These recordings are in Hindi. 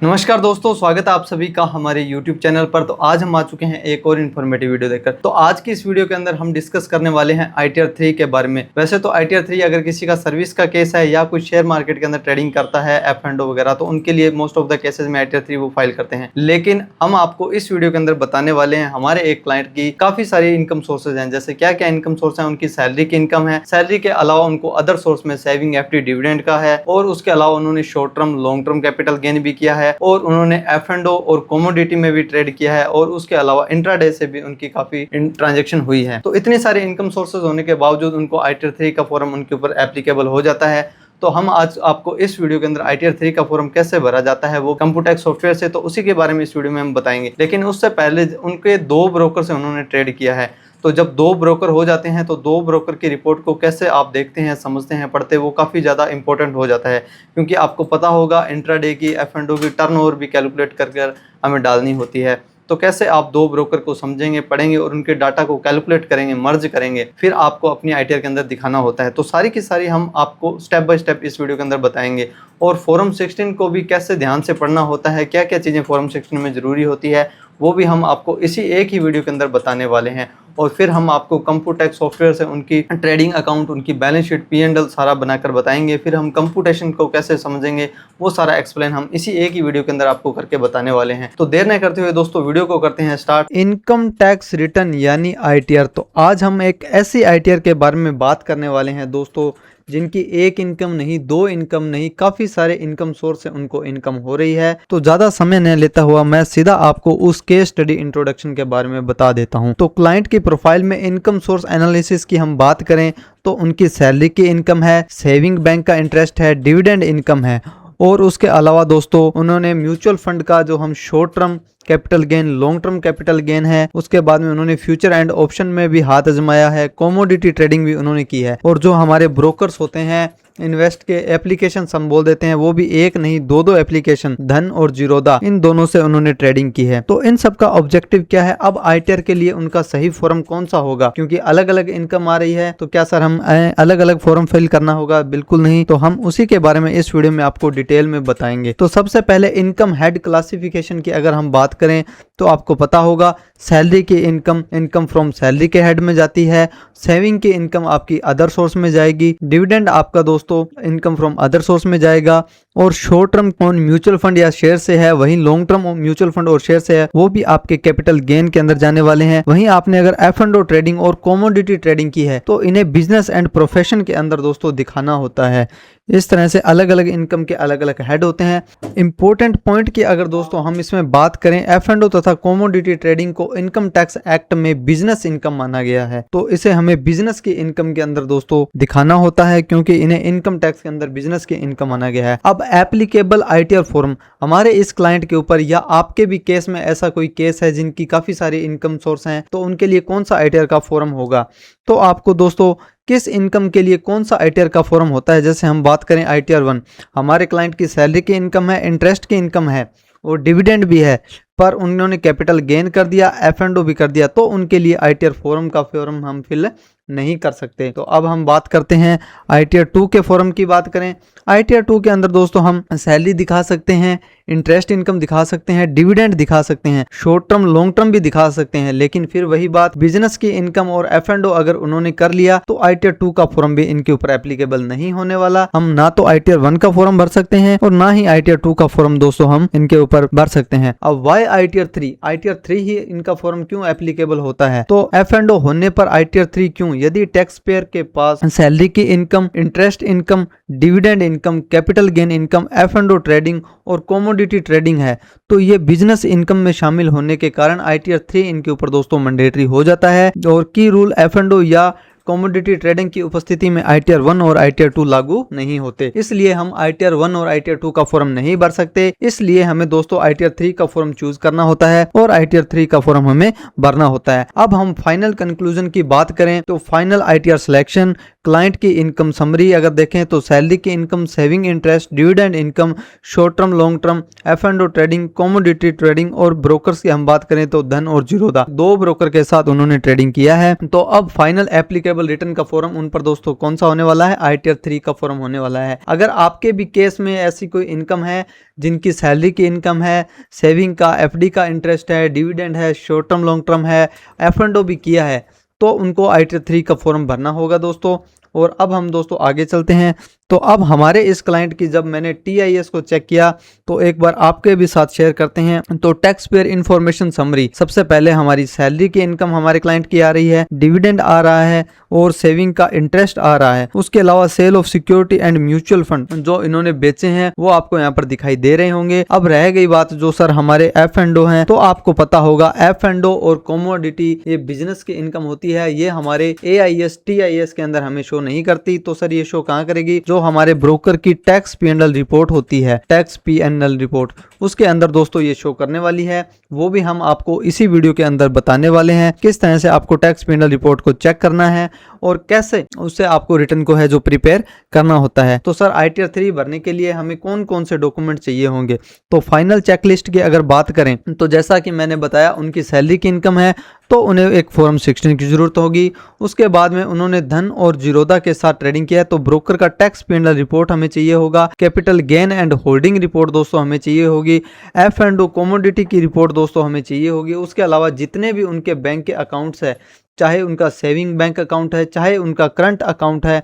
नमस्कार दोस्तों, स्वागत है आप सभी का हमारे YouTube चैनल पर। तो आज हम आ चुके हैं एक और इन्फॉर्मेटिव वीडियो देखकर। तो आज की इस वीडियो के अंदर हम डिस्कस करने वाले हैं ITR 3 के बारे में। वैसे तो ITR 3 अगर किसी का सर्विस का केस है या कुछ शेयर मार्केट के अंदर ट्रेडिंग करता है F&O वगैरह, तो उनके लिए मोस्ट ऑफ द केसेस में ITR 3 वो फाइल करते हैं। लेकिन हम आपको इस वीडियो के अंदर बताने वाले हैं हमारे एक क्लाइंट की काफी सारी इनकम सोर्सेज हैं। जैसे क्या क्या इनकम सोर्स है, उनकी सैलरी की इनकम है, सैलरी के अलावा उनको अदर सोर्स में सेविंग, FD, डिविडेंड का है, और उसके अलावा उन्होंने short term long term capital gain भी किया है, और उन्होंने F&O और कमोडिटी में भी ट्रेड किया है, और उसके अलावा इंट्राडे से भी उनकी काफी ट्रांजैक्शन हुई है। तो इतने सारे इनकम सोर्सेज होने के बावजूद उनको ITR 3 का फॉर्म उनके ऊपर एप्लीकेबल हो जाता है। तो हम आज आपको इस वीडियो के अंदर ITR 3 का फॉर्म कैसे भरा जाता है वो कंप्यूटेक्स सॉफ्टवेयर से, तो उसी के बारे में इस वीडियो में हम बताएंगे। लेकिन उससे पहले उनके 2 ब्रोकर से उन्होंने ट्रेड किया है। तो जब 2 ब्रोकर हो जाते हैं तो 2 ब्रोकर की रिपोर्ट को कैसे आप देखते हैं, समझते हैं, पढ़ते, वो काफ़ी ज़्यादा इंपॉर्टेंट हो जाता है। क्योंकि आपको पता होगा इंट्राडे की F&O की टर्नओवर भी कैलकुलेट कर हमें डालनी होती है। तो कैसे आप 2 ब्रोकर को समझेंगे, पढ़ेंगे और उनके डाटा को कैलकुलेट करेंगे, मर्ज करेंगे, फिर आपको अपनी ITR के अंदर दिखाना होता है। तो सारी की सारी हम आपको स्टेप बाय स्टेप इस वीडियो के अंदर बताएंगे। और फॉर्म 16 को भी कैसे ध्यान से पढ़ना होता है, क्या क्या चीज़ें फॉर्म 16 में ज़रूरी होती है, वो भी हम आपको इसी एक ही वीडियो के अंदर बताने वाले हैं। और फिर हम आपको कंप्यूटेक्स सॉफ्टवेयर से उनकी ट्रेडिंग अकाउंट, उनकी बैलेंस शीट, P&L सारा बनाकर बताएंगे। फिर हम कंप्यूटेशन को कैसे समझेंगे, वो सारा एक्सप्लेन हम इसी एक ही वीडियो के अंदर आपको करके बताने वाले हैं। तो देर न करते हुए दोस्तों वीडियो को करते हैं स्टार्ट। इनकम टैक्स रिटर्न यानी ITR। तो आज हम एक ऐसी ITR के बारे में बात करने वाले हैं दोस्तों जिनकी एक इनकम नहीं, 2 इनकम नहीं, काफी सारे इनकम सोर्स से उनको इनकम हो रही है। तो ज्यादा समय न लेता हुआ मैं सीधा आपको उस केस स्टडी इंट्रोडक्शन के बारे में बता देता हूं। तो क्लाइंट की प्रोफाइल में इनकम सोर्स एनालिसिस की हम बात करें तो उनकी सैलरी की इनकम है, सेविंग बैंक का इंटरेस्ट है, डिविडेंड इनकम है, और उसके अलावा दोस्तों उन्होंने म्यूचुअल फंड का जो हम short term capital gain, long term capital gain है, उसके बाद में उन्होंने फ्यूचर एंड ऑप्शन में भी हाथ आजमाया है, कमोडिटी ट्रेडिंग भी उन्होंने की है। और जो हमारे ब्रोकर्स होते हैं, इन्वेस्ट के एप्लीकेशन हम बोल देते हैं, वो भी एक नहीं 2 एप्लीकेशन, धन और जीरोधा, इन दोनों से उन्होंने ट्रेडिंग की है। तो इन सब का ऑब्जेक्टिव क्या है, अब ITR के लिए उनका सही फॉर्म कौन सा होगा, क्योंकि अलग अलग इनकम आ रही है। तो क्या सर हम अलग अलग फॉर्म फिल करना होगा? बिल्कुल नहीं। तो हम उसी के बारे में इस वीडियो में आपको डिटेल में बताएंगे। तो सबसे पहले इनकम हेड क्लासिफिकेशन की अगर हम बात करें तो आपको पता होगा सैलरी की इनकम फ्रॉम सैलरी के हेड में जाती है, सेविंग की इनकम आपकी अदर सोर्स में जाएगी, डिविडेंड आपका दोस्तों इनकम फ्रॉम अदर सोर्स में जाएगा, और short term on mutual fund या शेयर से है, वहीं लॉन्ग टर्म म्यूचुअल फंड और शेयर से है, वो भी आपके कैपिटल गेन के अंदर जाने वाले हैं। वहीं आपने अगर F&O ट्रेडिंग और कमोडिटी ट्रेडिंग की है तो इन्हें बिजनेस एंड प्रोफेशन के अंदर दोस्तों दिखाना होता है। इस तरह से अलग अलग इनकम के अलग अलग हेड होते हैं। इंपॉर्टेंट पॉइंट की अगर दोस्तों हम इसमें बात करें, F&O तथा कमोडिटी ट्रेडिंग को इनकम टैक्स एक्ट में बिजनेस इनकम माना गया है। तो इसे हमें बिजनेस की इनकम के अंदर दोस्तों दिखाना होता है, क्योंकि इन्हें इनकम टैक्स के अंदर बिजनेस की इनकम माना गया है। अब एप्लीकेबल ITR फॉर्म हमारे इस क्लाइंट के ऊपर, या आपके भी केस में ऐसा कोई केस है जिनकी काफी सारी इनकम सोर्स हैं, तो उनके लिए कौन सा ITR का फॉर्म होगा। तो आपको दोस्तों किस इनकम के लिए कौन सा ITR का फॉर्म होता है, जैसे हम बात करें ITR 1, हमारे क्लाइंट की सैलरी की इनकम है, इंटरेस्ट की इनकम है और डिविडेंड भी है, पर उन्होंने कैपिटल गेन कर दिया, F&O भी कर दिया, तो उनके लिए ITR फॉर्म का फॉर्म हम फिल नहीं कर सकते। तो अब हम बात करते हैं ITR 2 के फॉर्म की। बात करें ITR 2 के अंदर दोस्तों हम सैलरी दिखा सकते हैं, इंटरेस्ट इनकम दिखा सकते हैं, डिविडेंड दिखा सकते हैं, शॉर्ट टर्म लॉन्ग टर्म भी दिखा सकते हैं। लेकिन फिर वही बात, बिजनेस की इनकम और F&O अगर उन्होंने कर लिया तो ITR 2 का फॉर्म भी इनके ऊपर एप्लीकेबल नहीं होने वाला। हम ना तो ITR 1 का फॉर्म भर सकते हैं और ना ही ITR 2 का फॉर्म दोस्तों हम इनके ऊपर भर सकते हैं। अब वाई ITR 3, ITR 3 ही इनका फॉर्म क्यों एप्लीकेबल होता है? तो F&O होने पर ITR 3 क्यों? यदि टैक्स पेयर के पास सैलरी की income, interest income, dividend income, capital gain income, F&O trading और कमोडिटी ट्रेडिंग है, तो ये बिजनेस इनकम में शामिल होने के कारण ITR 3 इनके ऊपर दोस्तों मैंडेटरी हो जाता है। और की रूल F&O या कमोडिटी ट्रेडिंग की उपस्थिति में ITR 1 और ITR 2 लागू नहीं होते, इसलिए हम ITR 1 और ITR 2 का फॉर्म नहीं भर सकते। इसलिए हमें दोस्तों ITR 3 का फॉर्म चूज करना होता है और ITR 3 का फॉर्म हमें भरना होता है। अब हम फाइनल कंक्लूजन की बात करें तो फाइनल ITR सिलेक्शन, क्लाइंट की इनकम समरी अगर देखें तो सैलरी की income, saving interest, dividend income, short term, long term, F&O trading, commodity trading और ब्रोकर्स की हम बात करें तो धन और जीरोधा, 2 ब्रोकर के साथ उन्होंने ट्रेडिंग किया है। तो अब फाइनल एप्लीकेबल रिटर्न का फॉर्म उन पर दोस्तों कौन सा होने वाला है, ITR 3 का फॉर्म होने वाला है। अगर आपके भी केस में ऐसी कोई इनकम है जिनकी सैलरी की इनकम है, सेविंग का, FD का इंटरेस्ट है, डिविडेंड है, शॉर्ट टर्म लॉन्ग टर्म है, F&O भी किया है, तो उनको ITR 3 का फॉर्म भरना होगा दोस्तों। और अब हम दोस्तों आगे चलते हैं। तो अब हमारे इस क्लाइंट की जब मैंने TIS को चेक किया तो एक बार आपके भी साथ शेयर करते हैं। तो टैक्स पेयर इंफॉर्मेशन समरी, सबसे पहले हमारी सैलरी की इनकम हमारे क्लाइंट की आ रही है, डिविडेंड आ रहा है और सेविंग का इंटरेस्ट आ रहा है। उसके अलावा sale of security and mutual fund जो इन्होंने बेचे हैं वो आपको यहाँ पर दिखाई दे रहे होंगे। अब रह गई बात जो सर हमारे F&O हैं, तो आपको पता होगा F&O और कमोडिटी ये बिजनेस की इनकम होती है, ये हमारे AIS TIS के अंदर हमें शो नहीं करती। तो सर ये शो कहाँ करेगी, जो हमारे ब्रोकर की टैक्स P&L रिपोर्ट होती है, टैक्स P&L रिपोर्ट, उसके अंदर दोस्तों ये शो करने वाली है। वो भी हम आपको इसी वीडियो के अंदर बताने वाले हैं किस तरह से आपको टैक्स P&L रिपोर्ट को चेक करना है और कैसे उससे आपको रिटर्न को है जो प्रिपेयर करना होता है। तो सर ITR 3 भरने के लिए हमें कौन कौन से डॉक्यूमेंट चाहिए होंगे, तो फाइनल चेकलिस्ट की अगर बात करें तो जैसा कि मैंने बताया उनकी सैलरी की इनकम है तो उन्हें एक फॉर्म 16 की जरूरत होगी। उसके बाद में उन्होंने धन और जीरोधा के साथ ट्रेडिंग किया है तो ब्रोकर का टैक्स P&L रिपोर्ट हमें चाहिए होगा, capital gain and holding report दोस्तों हमें चाहिए होगी, F&O कमोडिटी की रिपोर्ट दोस्तों हमें चाहिए होगी। उसके अलावा जितने भी उनके बैंक के अकाउंट्स है, चाहे उनका सेविंग बैंक अकाउंट है, चाहे उनका करंट अकाउंट है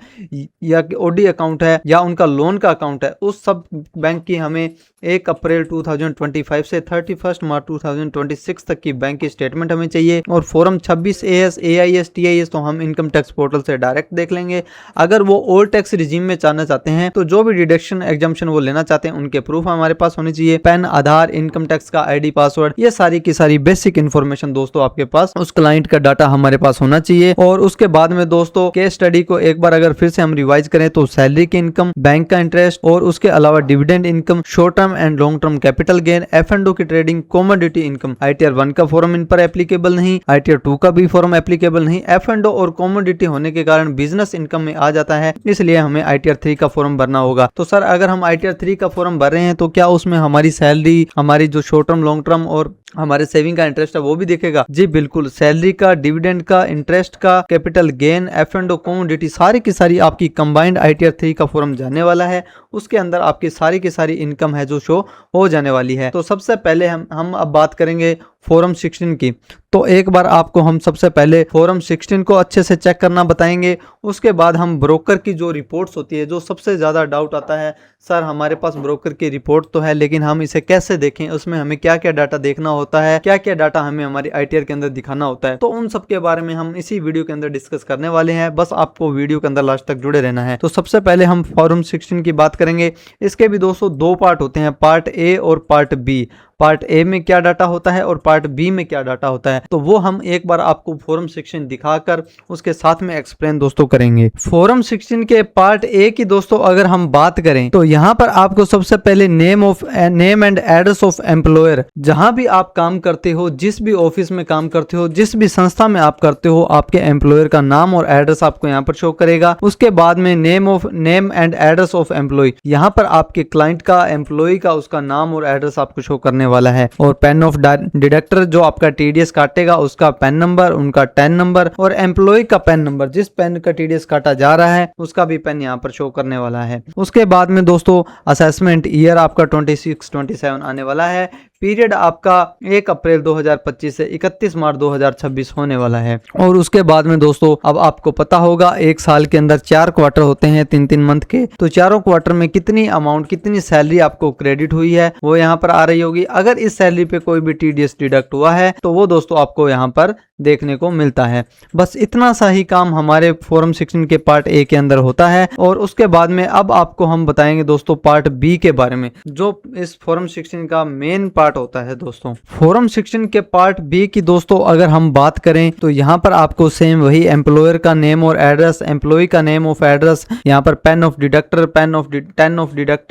या OD अकाउंट है या उनका लोन का अकाउंट है, उस सब बैंक की हमें 1 अप्रैल 2025 से 31 मार्च 2026 तक की बैंक की स्टेटमेंट हमें चाहिए। और फॉर्म 26 AS AIS TIS तो हम इनकम टैक्स पोर्टल से डायरेक्ट देख लेंगे। अगर वो ओल्ड टैक्स रिजीम में जाना चाहते हैं तो जो भी डिडक्शन एग्जम्पशन वो लेना चाहते हैं उनके प्रूफ हमारे पास होने चाहिए, पैन, आधार, इनकम टैक्स का ID, पासवर्ड, ये सारी की सारी बेसिक इन्फॉर्मेशन दोस्तों आपके पास, उस क्लाइंट का डाटा हमारे पास होना चाहिए। और उसके बाद में दोस्तों केस स्टडी को एक बार अगर फिर से हम रिवाइज करें तो सैलरी की इनकम, बैंक का इंटरेस्ट और उसके अलावा dividend income, short term and long term capital gain, F&O की ट्रेडिंग, कमोडिटी इनकम, ITR 1 का फॉर्म इन पर एप्लीकेबल नहीं, ITR 2 का भी फॉर्म एप्लीकेबल नहीं। F&O और कमोडिटी होने के कारण बिजनेस इनकम में आ जाता है, इसलिए हमें ITR 3 का फॉर्म भरना होगा। तो सर अगर हम ITR 3 का फॉर्म भर रहे हैं तो क्या उसमें हमारी सैलरी, हमारी जो शॉर्ट टर्म, लॉन्ग टर्म और हमारे सेविंग का इंटरेस्ट है वो भी दिखेगा? जी बिल्कुल, सैलरी का, डिविडेंड का, इंटरेस्ट का, कैपिटल गेन, F&O कमोडिटी सारी की सारी आपकी कंबाइंड ITR 3 का फॉर्म जाने वाला है। उसके अंदर आपकी सारी की सारी इनकम है जो शो हो जाने वाली है। तो सबसे पहले हम अब बात करेंगे फॉर्म 16 की। तो एक बार आपको हम सबसे पहले फॉर्म 16 को अच्छे से चेक करना बताएंगे। उसके बाद हम ब्रोकर की जो रिपोर्ट्स होती है, जो सबसे ज़्यादा डाउट आता है, सर हमारे पास ब्रोकर की रिपोर्ट तो है लेकिन हम इसे कैसे देखें, उसमें हमें क्या क्या डाटा देखना होता है, क्या क्या डाटा हमें हमारी ITR के अंदर दिखाना होता है, तो उन सब के बारे में हम इसी वीडियो के अंदर डिस्कस करने वाले हैं। बस आपको वीडियो के अंदर लास्ट तक जुड़े रहना है। तो सबसे पहले हम फॉर्म 16 की बात करेंगे। इसके भी दोस्तों 2 पार्ट होते हैं, पार्ट A और पार्ट B। पार्ट A में क्या डाटा होता है और पार्ट B में क्या डाटा होता है, तो वो हम एक बार आपको फॉर्म 16 दिखाकर उसके साथ में एक्सप्लेन दोस्तों करेंगे। फॉर्म 16 के पार्ट A की दोस्तों अगर हम बात करें तो यहाँ पर आपको सबसे पहले name and address of employer, जहां भी आप काम करते हो, जिस भी ऑफिस में काम करते हो, जिस भी संस्था में आप करते हो, आपके एम्प्लॉयर का नाम और एड्रेस आपको यहाँ पर शो करेगा। उसके बाद में name and address of employ, यहाँ पर आपके क्लाइंट का, एम्प्लॉय का, उसका नाम और एड्रेस आपको शो करने वाला है। और पेन ऑफ डिडक्टर जो आपका TDS काटेगा उसका पेन नंबर, उनका टैन नंबर और एम्प्लॉय का पेन नंबर, जिस पेन का TDS काटा जा रहा है उसका भी पेन यहाँ पर शो करने वाला है। उसके बाद में दोस्तों असेसमेंट ईयर आपका 26-27 आने वाला है। पीरियड आपका 1 अप्रैल 2025 से 31 मार्च 2026 होने वाला है। और उसके बाद में दोस्तों अब आपको पता होगा 1 साल के अंदर 4 क्वार्टर होते हैं 3-3 मंथ के, तो चारों क्वार्टर में कितनी अमाउंट, कितनी सैलरी आपको क्रेडिट हुई है वो यहाँ पर आ रही होगी। अगर इस सैलरी पे कोई भी TDS डिडक्ट हुआ है तो वो दोस्तों आपको यहाँ पर देखने को मिलता है। बस इतना सा ही काम हमारे फॉर्म 16 के पार्ट A के अंदर होता है। और उसके बाद में अब आपको हम बताएंगे दोस्तों पार्ट B के बारे में, जो इस फॉर्म 16 का मेन पार्ट होता है। दोस्तों फॉर्म 16 के पार्ट B की दोस्तों अगर हम बात करें तो यहाँ पर आपको सेम वही एम्प्लॉयर का नेम और एड्रेस, एम्प्लॉय का नेम ऑफ एड्रेस, यहाँ पर पेन ऑफ डिडक्टर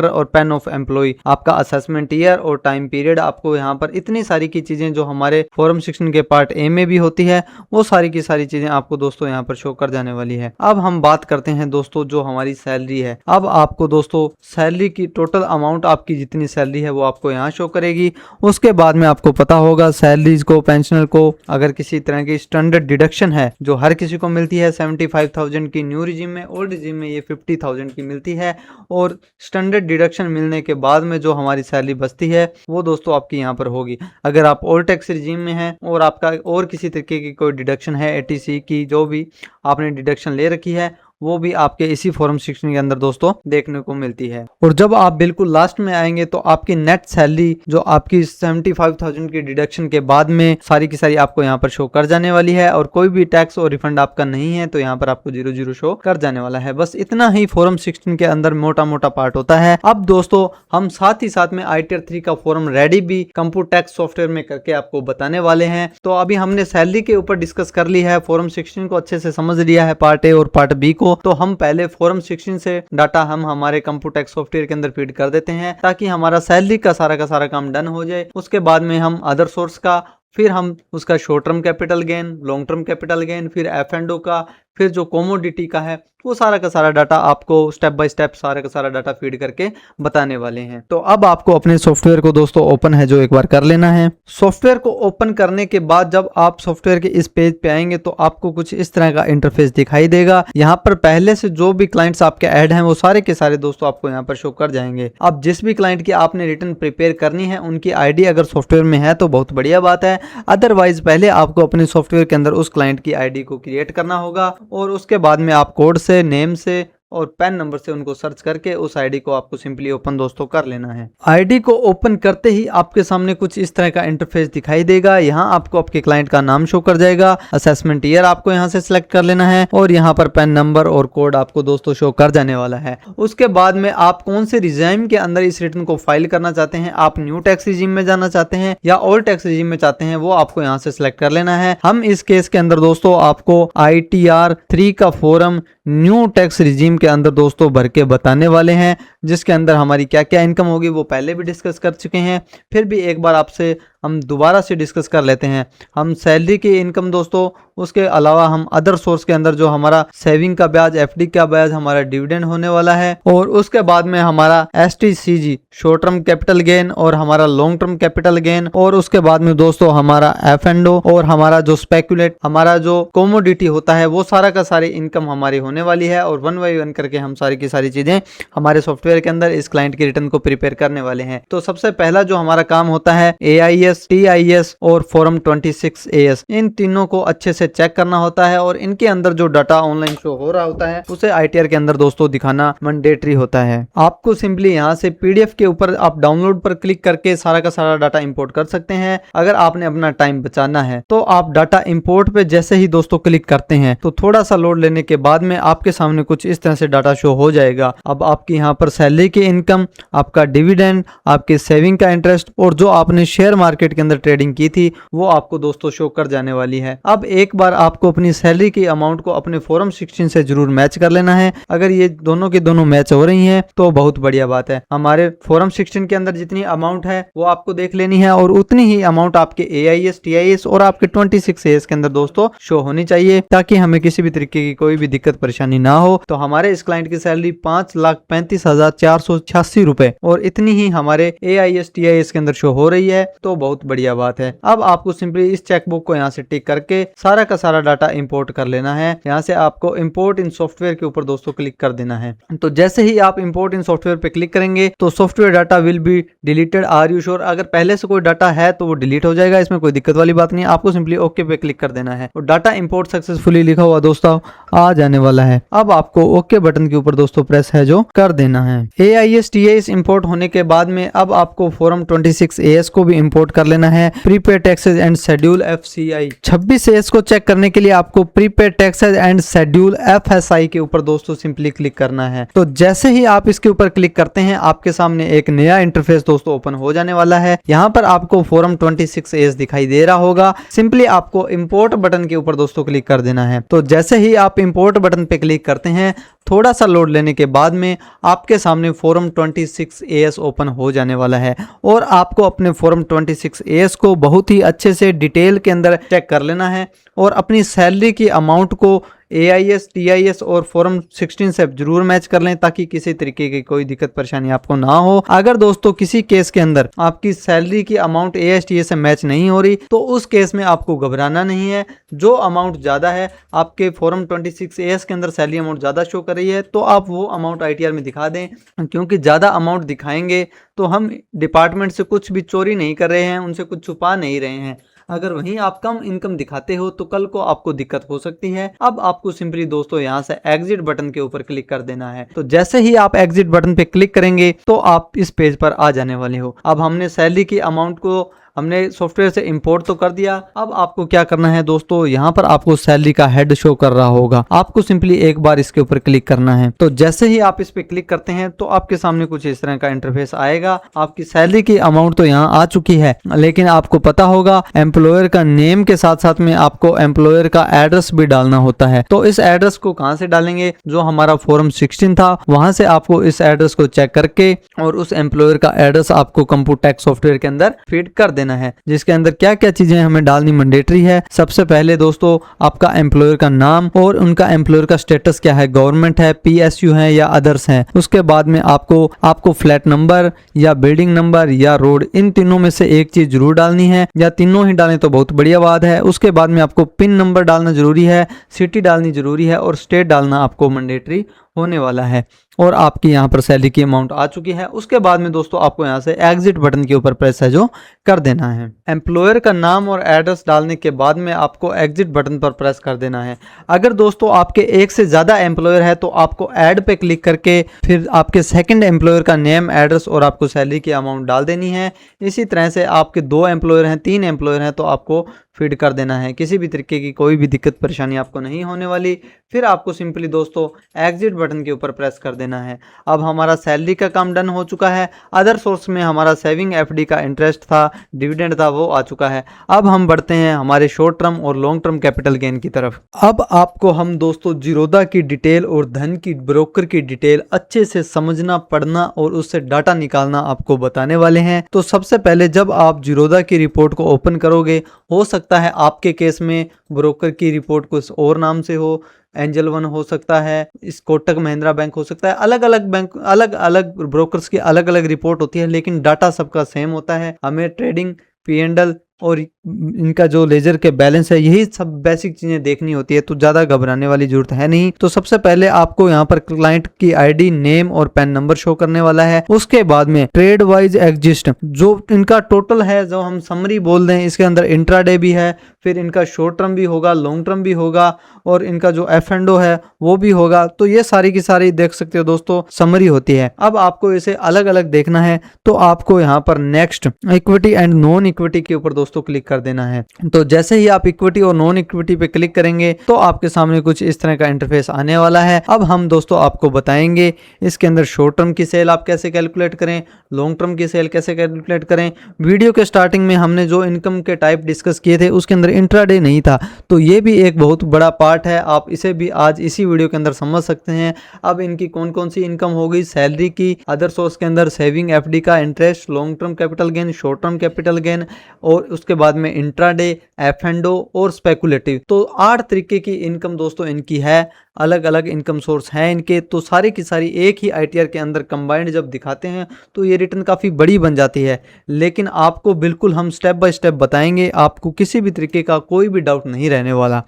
और पेन ऑफ एम्प्लॉय, आपका असेसमेंट ईयर और टाइम पीरियड जेड आपको यहाँ पर इतनी सारी की चीजें जो हमारे फॉर्म 16 के पार्ट ए में भी होती है वो सारी की सारी चीजें आपको दोस्तों यहाँ पर शो कर जाने वाली है। अब हम बात करते हैं दोस्तों जो हमारी सैलरी है। अब आपको दोस्तों सैलरी की टोटल अमाउंट आपकी जितनी सैलरी है वो आपको यहाँ शो करेगी। उसके बाद में आपको पता होगा सैलरीज को, पेंशनर को अगर किसी तरह की स्टैंडर्ड डिडक्शन है जो हर किसी को मिलती है 75,000 की न्यू रिजीम में, ओल्ड रिजीम में ये 50,000 की मिलती है। और स्टैंडर्ड डिडक्शन मिलने के बाद में जो हमारी सैलरी बचती है वो दोस्तों आपकी यहाँ पर होगी। अगर आप ओल्ड टैक्स रिजीम में हैं और आपका और किसी तरीके की कोई डिडक्शन है, एटीसी की जो भी आपने डिडक्शन ले रखी है वो भी आपके इसी फॉर्म 16 के अंदर दोस्तों देखने को मिलती है। और जब आप बिल्कुल लास्ट में आएंगे तो आपकी नेट सैलरी जो आपकी 75,000 की डिडक्शन के बाद में सारी की सारी आपको यहाँ पर शो कर जाने वाली है। और कोई भी टैक्स और रिफंड आपका नहीं है तो यहाँ पर आपको 00 शो कर जाने वाला है। बस इतना ही फॉर्म 16 के अंदर मोटा मोटा पार्ट होता है। अब दोस्तों हम साथ ही साथ में ITR 3 का फॉर्म रेडी भी कंप्यूटर टैक्स सॉफ्टवेयर में करके आपको बताने वाले हैं। तो अभी हमने सैलरी के ऊपर डिस्कस कर ली है, फॉर्म 16 को अच्छे से समझ लिया है पार्ट ए और पार्ट बी को। तो हम पहले फॉर्म 16 से डाटा हम हमारे कंप्यूटर टैक्स सॉफ्टवेयर के अंदर फीड कर देते हैं ताकि हमारा सैलरी का सारा काम डन हो जाए। उसके बाद में हम अदर सोर्स का, फिर हम उसका short term capital gain, long term capital gain, फिर F&O का, फिर जो कमोडिटी का है वो सारा का सारा डाटा आपको स्टेप बाय स्टेप सारा का सारा डाटा फीड करके बताने वाले हैं। तो अब आपको अपने सॉफ्टवेयर को दोस्तों ओपन है जो एक बार कर लेना है। सॉफ्टवेयर को ओपन करने के बाद जब आप सॉफ्टवेयर के इस पेज पे आएंगे तो आपको कुछ इस तरह का इंटरफेस दिखाई देगा। यहाँ पर पहले से जो भी क्लाइंट्स आपके ऐड हैं वो सारे के सारे दोस्तों आपको यहाँ पर शो कर जाएंगे। अब जिस भी क्लाइंट की आपने रिटर्न प्रिपेयर करनी है उनकी आईडी अगर सॉफ्टवेयर में है तो बहुत बढ़िया बात है, अदरवाइज पहले आपको अपने सॉफ्टवेयर के अंदर उस क्लाइंट की आईडी को क्रिएट करना होगा और उसके बाद में आप कोड से, नेम से और पैन नंबर से उनको सर्च करके उस आईडी को आपको सिंपली ओपन दोस्तों कर लेना है। आईडी को ओपन करते ही आपके सामने कुछ इस तरह का इंटरफेस दिखाई देगा। यहाँ आपको आपके क्लाइंट का नाम शो कर जाएगा, असेसमेंट ईयर आपको यहाँ से सिलेक्ट कर लेना है और यहाँ पर पैन नंबर और कोड आपको दोस्तों शो कर जाने वाला है। उसके बाद में आप कौन से रिजीम के अंदर इस रिटर्न को फाइल करना चाहते हैं, आप न्यू टैक्स रिजीम में जाना चाहते हैं या ओल्ड टैक्स रिजीम में चाहते हैं, वो आपको यहाँ से सिलेक्ट कर लेना है। हम इस केस के अंदर दोस्तों आपको ITR 3 का फॉर्म न्यू टैक्स रिजीम के अंदर दोस्तों भर के बताने वाले हैं, जिसके अंदर हमारी क्या क्या इनकम होगी वो पहले भी डिस्कस कर चुके हैं। फिर भी एक बार आपसे हम दोबारा से डिस्कस कर लेते हैं। हम सैलरी की इनकम दोस्तों, उसके अलावा हम अदर सोर्स के अंदर जो हमारा सेविंग का ब्याज, FD का ब्याज, हमारा डिविडेंड होने वाला है और उसके बाद में हमारा STCG short term capital gain और हमारा लॉन्ग टर्म कैपिटल गेन और उसके बाद में दोस्तों हमारा F&O और हमारा जो स्पेकुलेट, हमारा जो कमोडिटी होता है वो सारा का सारी इनकम हमारी होने वाली है। और 1 बाय 1 करके हम सारी की सारी चीजें हमारे सॉफ्टवेयर के अंदर इस क्लाइंट की रिटर्न को प्रिपेयर करने वाले हैं। तो सबसे पहला जो हमारा काम होता है AIS, TIS और फॉर्म 26 AS, इन तीनों को अच्छे से चेक करना होता है और इनके अंदर जो डाटा ऑनलाइन शो हो रहा होता है उसे ITR के अंदर दोस्तों दिखाना मैंडेटरी होता है। आपको सिंपली यहाँ से PDF के ऊपर आप डाउनलोड पर क्लिक करके सारा का सारा डाटा इंपोर्ट कर सकते हैं। अगर आपने अपना टाइम बचाना है तो आप डाटा इंपोर्ट पे जैसे ही दोस्तों क्लिक करते हैं तो थोड़ा सा लोड लेने के बाद में आपके सामने कुछ इस तरह से डाटा शो हो जाएगा। अब आपकी यहाँ पर सैलरी की इनकम, आपका डिविडेंड, आपके सेविंग का इंटरेस्ट और जो आपने शेयर मार्केट के अंदर ट्रेडिंग की थी वो आपको दोस्तों शो कर जाने वाली है। अब एक बार आपको अपनी सैलरी की अमाउंट को अपने फॉर्म 16 से जरूर मैच कर लेना है। अगर ये दोनों की दोनों मैच हो रही हैं तो बहुत बढ़िया बात है। हमारे फॉर्म 16 के अंदर जितनी अमाउंट है वो आपको देख लेनी है और उतनी ही अमाउंट आपके AIS, TIS और आपके 26 AS के अंदर दोस्तों शो होनी चाहिए ताकि हमें किसी भी तरीके की कोई भी दिक्कत परेशानी ना हो। तो हमारे इस क्लाइंट की सैलरी 5,35,486 रुपए और इतनी ही हमारे AIS, TIS के अंदर शो हो रही है, तो बहुत बढ़िया बात है। अब आपको सिंपली इस चेकबुक को यहाँ से टिक करके सारा का सारा डाटा इंपोर्ट कर लेना है। यहाँ से आपको इंपोर्ट इन सॉफ्टवेयर के ऊपर दोस्तों क्लिक कर देना है। तो जैसे ही आप इंपोर्ट इन सॉफ्टवेयर पे क्लिक करेंगे तो software data will be deleted, are you sure? अगर पहले से कोई डाटा है तो वो डिलीट हो जाएगा, इसमें कोई दिक्कत वाली बात नहीं है। आपको सिंपली ओके पे क्लिक कर देना है और डाटा इंपोर्ट सक्सेसफुली लिखा हुआ दोस्तों आ जाने वाला है। अब आपको ओके बटन के ऊपर दोस्तों प्रेस है जो कर देना है। AIS, TIS इंपोर्ट होने के बाद में अब आपको फॉर्म 26 AS को भी इंपोर्ट कर लेना है। Prepaid taxes and schedule FCI 26 AS को चेक करने के लिए आपको prepaid taxes and schedule FSI के ऊपर दोस्तों सिंपली क्लिक करना है। तो जैसे ही आप इसके ऊपर क्लिक करते हैं आपके सामने एक नया इंटरफेस दोस्तों ओपन हो जाने वाला है। यहाँ पर आपको फॉर्म 26 AS दिखाई दे रहा होगा। सिंपली आपको इंपोर्ट बटन के ऊपर दोस्तों क्लिक कर देना है। तो जैसे ही आप इंपोर्ट बटन पे क्लिक करते हैं थोड़ा सा लोड लेने के बाद में आपके सामने फॉर्म 26 AS ओपन हो जाने वाला है और आपको अपने फॉर्म 26 AS को बहुत ही अच्छे से डिटेल के अंदर चेक कर लेना है और अपनी सैलरी की अमाउंट को AIS, TIS और फॉर्म 16 से जरूर मैच कर लें ताकि किसी तरीके की कोई दिक्कत परेशानी आपको ना हो। अगर दोस्तों किसी केस के अंदर आपकी सैलरी की अमाउंट AIS, TIS से मैच नहीं हो रही तो उस केस में आपको घबराना नहीं है। जो अमाउंट ज़्यादा है आपके फॉर्म 26 AS के अंदर सैलरी अमाउंट ज़्यादा शो कर रही है तो आप वो अमाउंट ITR में दिखा दें, क्योंकि ज़्यादा अमाउंट दिखाएंगे तो हम डिपार्टमेंट से कुछ भी चोरी नहीं कर रहे हैं, उनसे कुछ छुपा नहीं रहे हैं। अगर वहीं आप कम इनकम दिखाते हो तो कल को आपको दिक्कत हो सकती है। अब आपको सिंपली दोस्तों यहाँ से एग्जिट बटन के ऊपर क्लिक कर देना है। तो जैसे ही आप एग्जिट बटन पे क्लिक करेंगे तो आप इस पेज पर आ जाने वाले हो। अब हमने सैलरी की अमाउंट को हमने सॉफ्टवेयर से इंपोर्ट तो कर दिया। अब आपको क्या करना है दोस्तों, यहाँ पर आपको सैलरी का हेड शो कर रहा होगा, आपको सिंपली एक बार इसके ऊपर क्लिक करना है। तो जैसे ही आप इस पे क्लिक करते हैं तो आपके सामने कुछ इस तरह का इंटरफेस आएगा। आपकी सैलरी की अमाउंट तो यहाँ आ चुकी है, लेकिन आपको पता होगा एम्प्लॉयर का नेम के साथ साथ में आपको एम्प्लॉयर का एड्रेस भी डालना होता है। तो इस एड्रेस को कहाँ से डालेंगे, जो हमारा फॉर्म 16 था वहां से आपको इस एड्रेस को चेक करके और उस एम्प्लॉयर का एड्रेस आपको कंप्यूटेक्स सॉफ्टवेयर के अंदर फीड कर देना है, जिसके अंदर क्या क्या चीजें हमें डालनी मैंडेटरी है। सबसे पहले दोस्तों आपका एम्प्लॉयर का नाम और उनका एम्प्लॉयर का स्टेटस क्या है, गवर्नमेंट है, PSU है या अदर्स है। उसके बाद में आपको फ्लैट नंबर या बिल्डिंग नंबर या रोड, इन तीनों में से एक चीज जरूर डालनी है, या तीनों ही डालें तो बहुत बढ़िया बात है। उसके बाद में आपको पिन नंबर डालना जरूरी है, सिटी डालनी जरूरी है और स्टेट डालना आपको मैंडेटरी होने वाला है। और आपकी यहाँ पर सैलरी की अमाउंट आ चुकी है। उसके बाद में दोस्तों आपको यहाँ से एग्जिट बटन के ऊपर प्रेस है जो कर देना है। एम्प्लॉयर का नाम और एड्रेस डालने के बाद में आपको एग्जिट बटन पर प्रेस कर देना है। अगर दोस्तों आपके एक से ज़्यादा एम्प्लॉयर है तो आपको ऐड पे क्लिक करके फिर आपके सेकंड एम्प्लॉयर का नेम, एड्रेस और आपको सैलरी की अमाउंट डाल देनी है। इसी तरह से आपके 2 एम्प्लॉयर हैं, 3 एम्प्लॉयर हैं तो आपको फीड कर देना है। किसी भी तरीके की कोई भी दिक्कत परेशानी आपको नहीं होने वाली। फिर आपको सिंपली दोस्तों एग्जिट बटन के ऊपर प्रेस कर देना है। अब हमारा सैलरी का काम डन हो चुका है। अदर सोर्स में हमारा सेविंग FD का इंटरेस्ट था, डिविडेंड था, वो आ चुका है। अब हम बढ़ते हैं हमारे शॉर्ट टर्म और लॉन्ग टर्म कैपिटल गेन की तरफ। अब आपको हम दोस्तों जीरोधा की डिटेल और धन की ब्रोकर की डिटेल अच्छे से समझना, पढ़ना और उससे डाटा निकालना आपको बताने वाले हैं। तो सबसे पहले जब आप जीरोधा की रिपोर्ट को ओपन करोगे, हो सकता है आपके केस में ब्रोकर की रिपोर्ट कुछ और नाम से हो, एंजल वन हो सकता है, इस कोटक महिंद्रा बैंक हो सकता है। अलग अलग बैंक, अलग अलग ब्रोकर्स की अलग अलग रिपोर्ट होती है, लेकिन डाटा सबका सेम होता है। हमें ट्रेडिंग, P&L और इनका जो लेजर के बैलेंस है, यही सब बेसिक चीजें देखनी होती है, तो ज्यादा घबराने वाली जरूरत है नहीं। तो सबसे पहले आपको यहाँ पर क्लाइंट की ID, नेम और पैन नंबर शो करने वाला है। उसके बाद में ट्रेड वाइज एग्जिस्ट जो इनका टोटल है, जो हम समरी बोल दें, इसके अंदर इंट्राडे भी है, फिर इनका शॉर्ट टर्म भी होगा, लॉन्ग टर्म भी होगा और इनका जो F&O है वो भी होगा। तो ये सारी की सारी देख सकते हो दोस्तों समरी होती है। अब आपको इसे अलग अलग देखना है तो आपको यहाँ पर next equity and non equity के ऊपर दोस्तों क्लिक कर देना है। तो जैसे ही आप इक्विटी और नॉन इक्विटी पे क्लिक करेंगे तो आपके सामने कुछ इस तरह का इंटरफेस आने वाला है। अब हम दोस्तों आपको बताएंगे इसके अंदर शॉर्ट टर्म की सेल आप कैसे कैलकुलेट करें, लॉन्ग टर्म की सेल कैसे कैलकुलेट करें। वीडियो के स्टार्टिंग में हमने जो इनकम के टाइप डिस्कस किए थे उसके अंदर इंट्राडे नहीं था, तो ये भी एक बहुत बड़ा पार्ट है। आप इसे भी आज इसी वीडियो के अंदर समझ सकते हैं। अब इनकी कौन कौन सी इनकम होगी, सैलरी की, अदर सोर्स के अंदर सेविंग FD का interest, long term capital gain, short term capital gain और उसके बाद में इंट्राडे, F&O और स्पेकुलेटिव। तो 8 तरीके की इनकम दोस्तों इनकी है, अलग अलग इनकम सोर्स हैं इनके। तो सारी की सारी एक ही ITR के अंदर कंबाइंड जब दिखाते हैं तो ये रिटर्न काफ़ी बड़ी बन जाती है। लेकिन आपको बिल्कुल हम स्टेप बाय स्टेप बताएंगे, आपको किसी भी तरीके का कोई भी डाउट नहीं रहने वाला।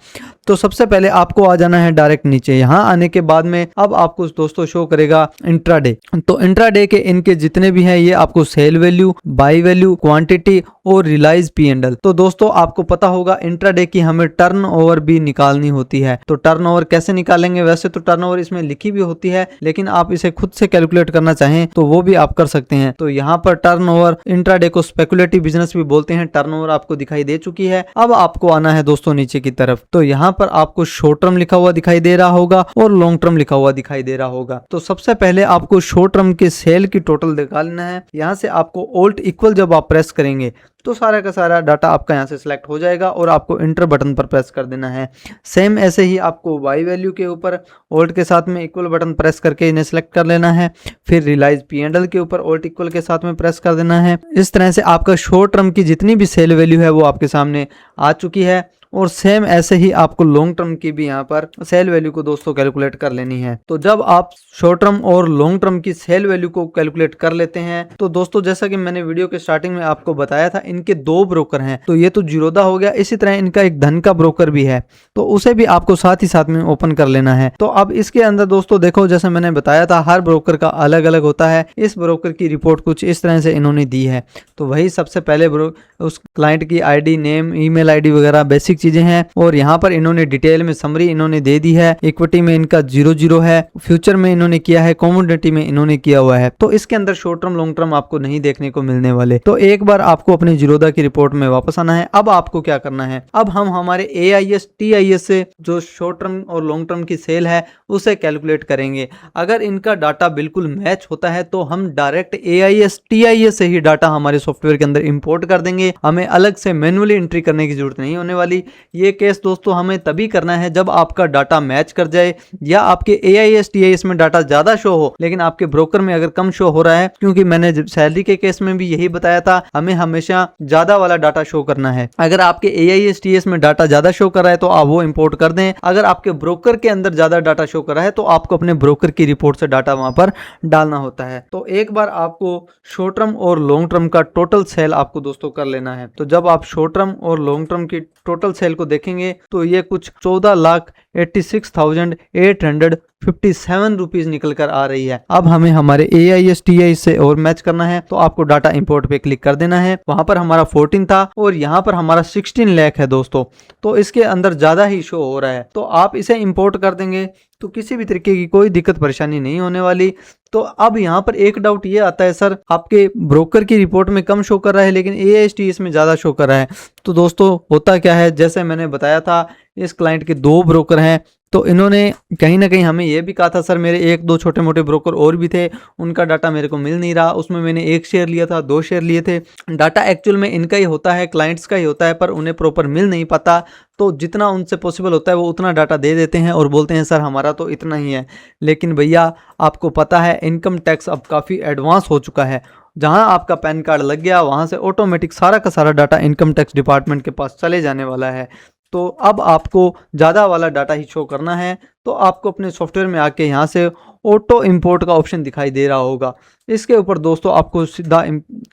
तो सबसे पहले आपको आ जाना है डायरेक्ट नीचे। यहाँ आने के बाद में अब आपको दोस्तों शो करेगा इंट्राडे। तो इंट्राडे के इनके जितने भी हैं ये आपको sale value, buy value, quantity और रियलाइज P&L। तो दोस्तों आपको पता होगा इंट्राडे की हमें टर्नओवर भी निकालनी होती है। तो टर्नओवर कैसे निकालेंगे, वैसे तो टर्नओवर इसमें लिखी भी होती है, लेकिन आप इसे खुद से कैलकुलेट करना चाहें तो वो भी आप कर सकते हैं। तो यहाँ पर टर्नओवर, इंट्राडे को स्पेकुलेटिव बिजनेस भी बोलते हैं, टर्नओवर आपको दिखाई दे चुकी है। अब आपको आना है दोस्तों नीचे की तरफ। तो यहाँ पर आपको शॉर्ट टर्म लिखा हुआ दिखाई दे रहा होगा और लॉन्ग टर्म लिखा हुआ दिखाई दे रहा होगा। तो सबसे पहले आपको शॉर्ट टर्म के सेल की टोटल निकालना है। यहाँ से आपको ऑल्ट इक्वल जब आप प्रेस करेंगे तो सारा का सारा डाटा आपका यहाँ से सिलेक्ट हो जाएगा और आपको इंटर बटन पर प्रेस कर देना है। सेम ऐसे ही आपको वाई वैल्यू के ऊपर ऑल्ट के साथ में इक्वल बटन प्रेस करके इन्हें सेलेक्ट कर लेना है। फिर रियलाइज P&L के ऊपर ऑल्ट इक्वल के साथ में प्रेस कर देना है। इस तरह से आपका शॉर्ट टर्म की जितनी भी सेल वैल्यू है वो आपके सामने आ चुकी है। और सेम ऐसे ही आपको लॉन्ग टर्म की भी यहाँ पर सेल वैल्यू को दोस्तों कैलकुलेट कर लेनी है। तो जब आप शॉर्ट टर्म और लॉन्ग टर्म की सेल वैल्यू को कैलकुलेट कर लेते हैं तो दोस्तों जैसा कि मैंने वीडियो के स्टार्टिंग में आपको बताया था, इनके 2 ब्रोकर हैं। तो ये तो जीरोधा हो गया, इसी तरह इनका एक धन का ब्रोकर भी है, तो उसे भी आपको साथ ही साथ में ओपन कर लेना है। तो अब इसके अंदर दोस्तों देखो, जैसे मैंने बताया था हर ब्रोकर का अलग अलग होता है। इस ब्रोकर की रिपोर्ट कुछ इस तरह से इन्होंने दी है। तो वही सबसे पहले उस क्लाइंट की आईडी, नेम, ईमेल आईडी वगैरह बेसिक चीजें हैं। और यहाँ पर इन्होंने डिटेल में समरी इन्होंने दे दी है। इक्विटी में इनका 0 है, फ्यूचर में इन्होंने किया है, कमोडिटी में इन्होंने किया हुआ है। तो इसके अंदर शॉर्ट टर्म लॉन्ग टर्म आपको नहीं देखने को मिलने वाले। तो एक बार आपको अपनी जीरोधा की रिपोर्ट में वापस आना है। अब आपको क्या करना है, अब हम हमारे AIS TIS से जो शॉर्ट टर्म और लॉन्ग टर्म की सेल है उसे कैलकुलेट करेंगे। अगर इनका डाटा बिल्कुल मैच होता है तो हम डायरेक्ट AIS TIS से ही डाटा हमारे सॉफ्टवेयर के अंदर इंपोर्ट कर देंगे। हमें अलग से मैन्युअली एंट्री करने की जरूरत नहीं होने वाली। ये केस दोस्तों हमें तभी करना है जब आपका डाटा मैच कर जाए या आपके AIS TIS में डाटा ज्यादा शो हो लेकिन आपके ब्रोकर में अगर कम शो हो रहा है, क्योंकि मैंने सैलरी के केस में भी यही बताया था, हमें हमेशा ज्यादा वाला डाटा शो करना है। अगर आपके AIS TIS में डाटा ज्यादा शो कर रहा है तो आप वो इंपोर्ट कर दें। अगर आपके ब्रोकर के अंदर ज्यादा डाटा शो कर रहा है तो आपको अपने ब्रोकर की रिपोर्ट से डाटा वहां पर डालना होता है। तो एक बार आपको शॉर्ट टर्म और लॉन्ग टर्म का टोटल सेल आपको दोस्तों कर लेना है। तो जब आप शॉर्ट टर्म और लॉन्ग टर्म की टोटल सेल को देखेंगे तो ये कुछ 14,86,857 रुपीज निकल कर आ रही है। अब हमें हमारे AIS TIS से और मैच करना है तो आपको डाटा इंपोर्ट पे क्लिक कर देना है। वहां पर हमारा 14 था और यहाँ पर हमारा 16 लाख है दोस्तों, तो इसके अंदर ज्यादा ही शो हो रहा है। तो आप इसे इंपोर्ट कर देंगे तो किसी भी तरीके की कोई दिक्कत परेशानी नहीं होने वाली। तो अब यहाँ पर एक डाउट ये आता है, सर आपके ब्रोकर की रिपोर्ट में कम शो कर रहा है लेकिन AIS TIS में ज्यादा शो कर रहा है। तो दोस्तों होता क्या है, जैसे मैंने बताया था इस क्लाइंट के 2 ब्रोकर हैं। तो इन्होंने कहीं ना कहीं हमें यह भी कहा था, सर मेरे 1-2 छोटे मोटे ब्रोकर और भी थे, उनका डाटा मेरे को मिल नहीं रहा, उसमें मैंने 1 शेयर लिया था, 2 शेयर लिए थे। डाटा एक्चुअल में इनका ही होता है, क्लाइंट्स का ही होता है, पर उन्हें प्रॉपर मिल नहीं पाता। तो जितना उनसे पॉसिबल होता है वो उतना डाटा दे देते हैं और बोलते हैं सर हमारा तो इतना ही है। लेकिन भैया आपको पता है इनकम टैक्स अब काफ़ी एडवांस हो चुका है। जहां आपका पैन कार्ड लग गया वहां से ऑटोमेटिक सारा का सारा डाटा इनकम टैक्स डिपार्टमेंट के पास चले जाने वाला है। तो अब आपको ज़्यादा वाला डाटा ही शो करना है। तो आपको अपने सॉफ्टवेयर में आके यहाँ से ऑटो इंपोर्ट का ऑप्शन दिखाई दे रहा होगा, इसके ऊपर दोस्तों आपको सीधा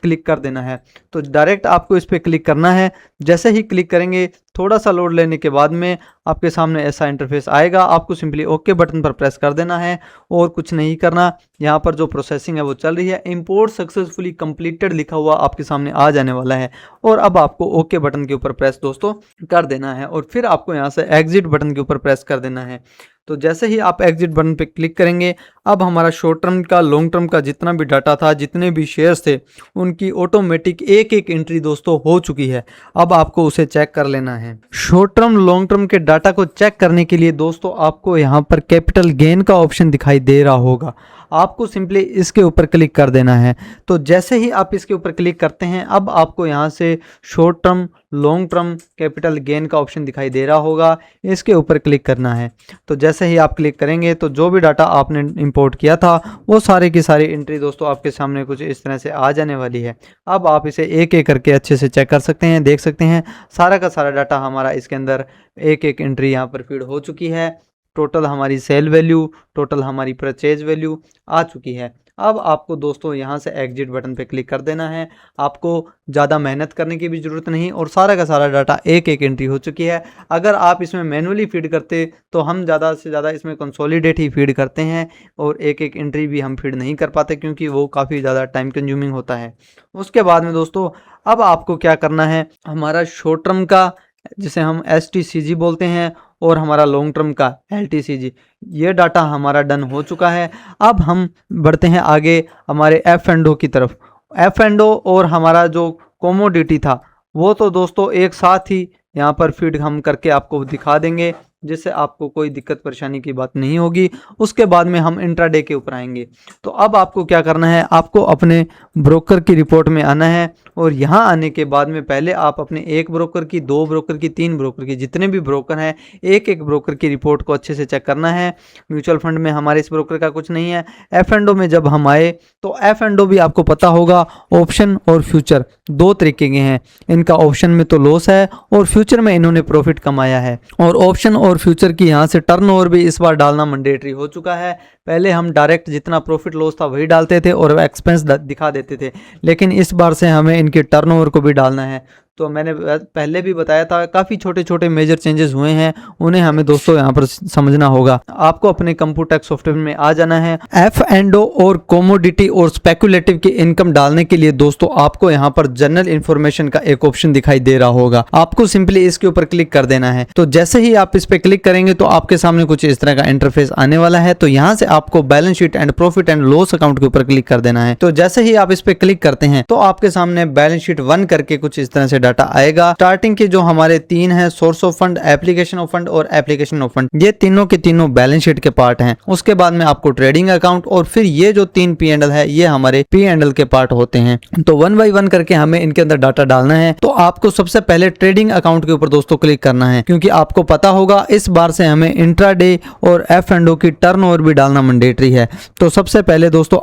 क्लिक कर देना है। तो डायरेक्ट आपको इस पर क्लिक करना है। जैसे ही क्लिक करेंगे थोड़ा सा लोड लेने के बाद में आपके सामने ऐसा इंटरफेस आएगा। आपको सिंपली ओके बटन पर प्रेस कर देना है और कुछ नहीं करना। यहाँ पर जो प्रोसेसिंग है वो चल रही है। इंपोर्ट सक्सेसफुली कंप्लीटेड लिखा हुआ आपके सामने आ जाने वाला है और अब आपको ओके बटन के ऊपर प्रेस दोस्तों कर देना है और फिर आपको यहाँ से एग्जिट बटन के ऊपर प्रेस कर देना है। तो जैसे ही आप एग्जिट बटन पे क्लिक करेंगे अब हमारा शॉर्ट टर्म का लॉन्ग टर्म का जितना भी डाटा था, जितने भी शेयर्स थे, उनकी ऑटोमेटिक एक एक एंट्री दोस्तों हो चुकी है। अब आपको उसे चेक कर लेना है। शॉर्ट टर्म लॉन्ग टर्म के डाटा को चेक करने के लिए दोस्तों आपको यहाँ पर कैपिटल गेन का ऑप्शन दिखाई दे रहा होगा, आपको सिंपली इसके ऊपर क्लिक कर देना है। तो जैसे ही आप इसके ऊपर क्लिक करते हैं अब आपको यहाँ से short term long term capital gain का ऑप्शन दिखाई दे रहा होगा, इसके ऊपर क्लिक करना है। तो जैसे ही आप क्लिक करेंगे तो जो भी डाटा आपने इंपोर्ट किया था वो सारे की सारी एंट्री दोस्तों आपके सामने कुछ इस तरह से आ जाने वाली है। अब आप इसे एक एक करके अच्छे से चेक कर सकते हैं, देख सकते हैं सारा का सारा डाटा हमारा इसके अंदर एक एक एंट्री यहाँ पर फीड हो चुकी है। टोटल हमारी सेल वैल्यू, टोटल हमारी परचेज वैल्यू आ चुकी है। अब आपको दोस्तों यहाँ से एग्जिट बटन पे क्लिक कर देना है। आपको ज़्यादा मेहनत करने की भी ज़रूरत नहीं और सारा का सारा डाटा एक एक एंट्री हो चुकी है। अगर आप इसमें मैनुअली फीड करते तो हम ज़्यादा से ज़्यादा इसमें कंसोलिडेट ही फीड करते हैं और एक एक एंट्री भी हम फीड नहीं कर पाते क्योंकि वो काफ़ी ज़्यादा टाइम कंज्यूमिंग होता है। उसके बाद में दोस्तों अब आपको क्या करना है, हमारा शॉर्ट टर्म का जिसे हम STCG बोलते हैं और हमारा लॉन्ग टर्म का LTCG, ये डाटा हमारा डन हो चुका है। अब हम बढ़ते हैं आगे हमारे F&O की तरफ। F&O और हमारा जो कमोडिटी था वो तो दोस्तों एक साथ ही यहाँ पर फीड हम करके आपको दिखा देंगे। जिससे आपको कोई दिक्कत परेशानी की बात नहीं होगी। उसके बाद में हम इंट्राडे के ऊपर आएंगे। तो अब आपको क्या करना है, आपको अपने ब्रोकर की रिपोर्ट में आना है और यहाँ आने के बाद में पहले आप अपने एक ब्रोकर की, दो ब्रोकर की, तीन ब्रोकर की, जितने भी ब्रोकर हैं एक एक ब्रोकर की रिपोर्ट को अच्छे से चेक करना है। म्यूचुअल फंड में हमारे इस ब्रोकर का कुछ नहीं है। एफ एंड ओ में जब हम आए तो एफ एंड ओ भी आपको पता होगा ऑप्शन और फ्यूचर दो तरीके के हैं। इनका ऑप्शन में तो लॉस है और फ्यूचर में इन्होंने प्रॉफिट कमाया है। और ऑप्शन और फ्यूचर की यहाँ से टर्नओवर भी इस बार डालना मैंडेटरी हो चुका है। पहले हम डायरेक्ट जितना प्रॉफिट लॉस था वही डालते थे और एक्सपेंस दिखा देते थे, लेकिन इस बार से हमें इनके टर्नओवर को भी डालना है। तो मैंने पहले भी बताया था काफ़ी छोटे छोटे मेजर चेंजेस हुए हैं, उन्हें हमें दोस्तों यहाँ पर समझना होगा। आपको अपने कंप्यूटेक्स सॉफ्टवेयर में आ जाना है। एफ एंड ओ और कमोडिटी और स्पेकुलेटिव की इनकम डालने के लिए दोस्तों आपको यहाँ पर जनरल इन्फॉर्मेशन का एक ऑप्शन दिखाई दे रहा होगा। आपको सिंपली इसके ऊपर क्लिक कर देना है। तो जैसे ही आप इस पर क्लिक करेंगे तो आपके सामने कुछ इस तरह का इंटरफेस आने वाला है। तो यहाँ से आपको balance sheet and profit and loss account के ऊपर क्लिक कर देना है। तो जैसे ही आप इस पे क्लिक करते हैं तो आपके सामने बैलेंस शीट 1 करके कुछ इस तरह से डाटा आएगा। स्टार्टिंग के जो हमारे 3 हैं, source of fund, application of fund और एप्लीकेशन ऑफ फंड, ये तीनों के तीनों बैलेंस शीट के पार्ट हैं। उसके बाद में आपको ट्रेडिंग अकाउंट और फिर ये जो 3 P&L है ये हमारे P&L के पार्ट होते हैं। तो 1 बाय 1 करके हमें इनके अंदर डाटा डालना है। तो आपको सबसे पहले ट्रेडिंग अकाउंट के ऊपर दोस्तों क्लिक करना है, क्योंकि आपको पता होगा इस बार से हमें इंट्राडे और एफ एंड ओ की टर्नओवर भी डालना मैंडेटरी है। तो सबसे पहले दोस्तों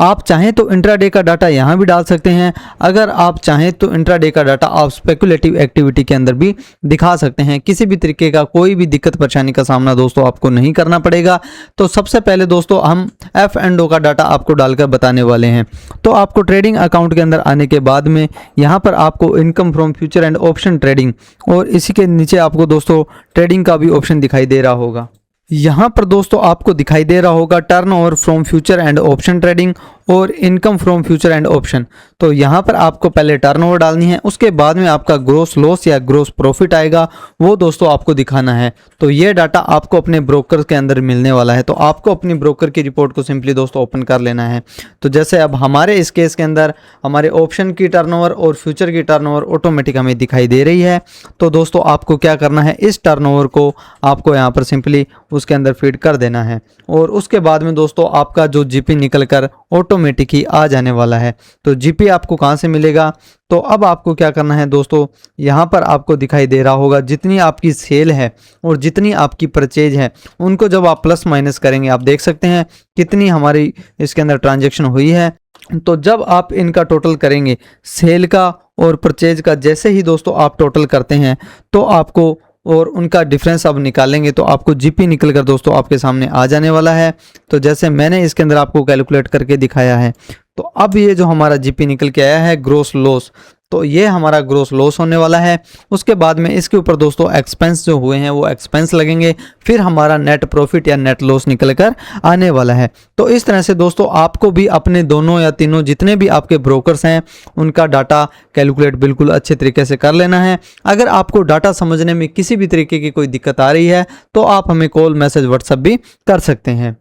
आप चाहें तो इंट्राडे का डाटा यहाँ भी डाल सकते हैं। अगर आप चाहें तो इंट्राडे का डाटा आप स्पेकुलेटिव एक्टिविटी के अंदर भी दिखा सकते हैं। किसी भी तरीके का कोई भी दिक्कत परेशानी का सामना दोस्तों आपको नहीं करना पड़ेगा। तो सबसे पहले दोस्तों हम एफ एंड ओ का डाटा आपको डालकर बताने वाले हैं। तो आपको ट्रेडिंग अकाउंट के अंदर आने के बाद में यहाँ पर आपको income from future and option trading और इसी के नीचे आपको दोस्तों ट्रेडिंग का भी ऑप्शन दिखाई दे रहा होगा। यहाँ पर दोस्तों आपको दिखाई दे रहा होगा turnover from future and option trading और income from future and option. तो यहाँ पर आपको पहले टर्नओवर डालनी है, उसके बाद में आपका ग्रोस लॉस या ग्रोस प्रॉफिट आएगा, वो दोस्तों आपको दिखाना है। तो ये डाटा आपको अपने ब्रोकर के अंदर मिलने वाला है। तो आपको अपनी ब्रोकर की रिपोर्ट को सिंपली दोस्तों ओपन कर लेना है। तो जैसे अब हमारे इस केस के अंदर हमारे ऑप्शन की टर्नओवर और फ्यूचर की टर्नओवर ऑटोमेटिक हमें दिखाई दे रही है। तो दोस्तों आपको क्या करना है, इस टर्नओवर को आपको यहाँ पर सिंपली उसके अंदर फीड कर देना है और उसके बाद में दोस्तों आपका जो जीपी निकल कर ऑटोमेटिक ही आ जाने वाला है। तो जीपी आपको कहाँ से मिलेगा, तो अब आपको क्या करना है दोस्तों, यहाँ पर आपको दिखाई दे रहा होगा जितनी आपकी सेल है और जितनी आपकी परचेज है उनको जब आप प्लस माइनस करेंगे आप देख सकते हैं कितनी हमारी इसके अंदर ट्रांजैक्शन हुई है। तो जब आप इनका टोटल करेंगे सेल का और परचेज का, जैसे ही दोस्तों आप टोटल करते हैं तो आपको और उनका डिफरेंस अब निकालेंगे तो आपको जीपी निकल कर दोस्तों आपके सामने आ जाने वाला है। तो जैसे मैंने इसके अंदर आपको कैलकुलेट करके दिखाया है, तो अब ये जो हमारा जीपी निकल के आया है ग्रोस लॉस, तो ये हमारा ग्रोस लॉस होने वाला है। उसके बाद में इसके ऊपर दोस्तों एक्सपेंस जो हुए हैं वो एक्सपेंस लगेंगे, फिर हमारा नेट प्रॉफिट या नेट लॉस निकल कर आने वाला है। तो इस तरह से दोस्तों आपको भी अपने दोनों या तीनों जितने भी आपके ब्रोकर्स हैं उनका डाटा कैलकुलेट बिल्कुल अच्छे तरीके से कर लेना है। अगर आपको डाटा समझने में किसी भी तरीके की कोई दिक्कत आ रही है तो आप हमें कॉल, मैसेज, व्हाट्सएप भी कर सकते हैं।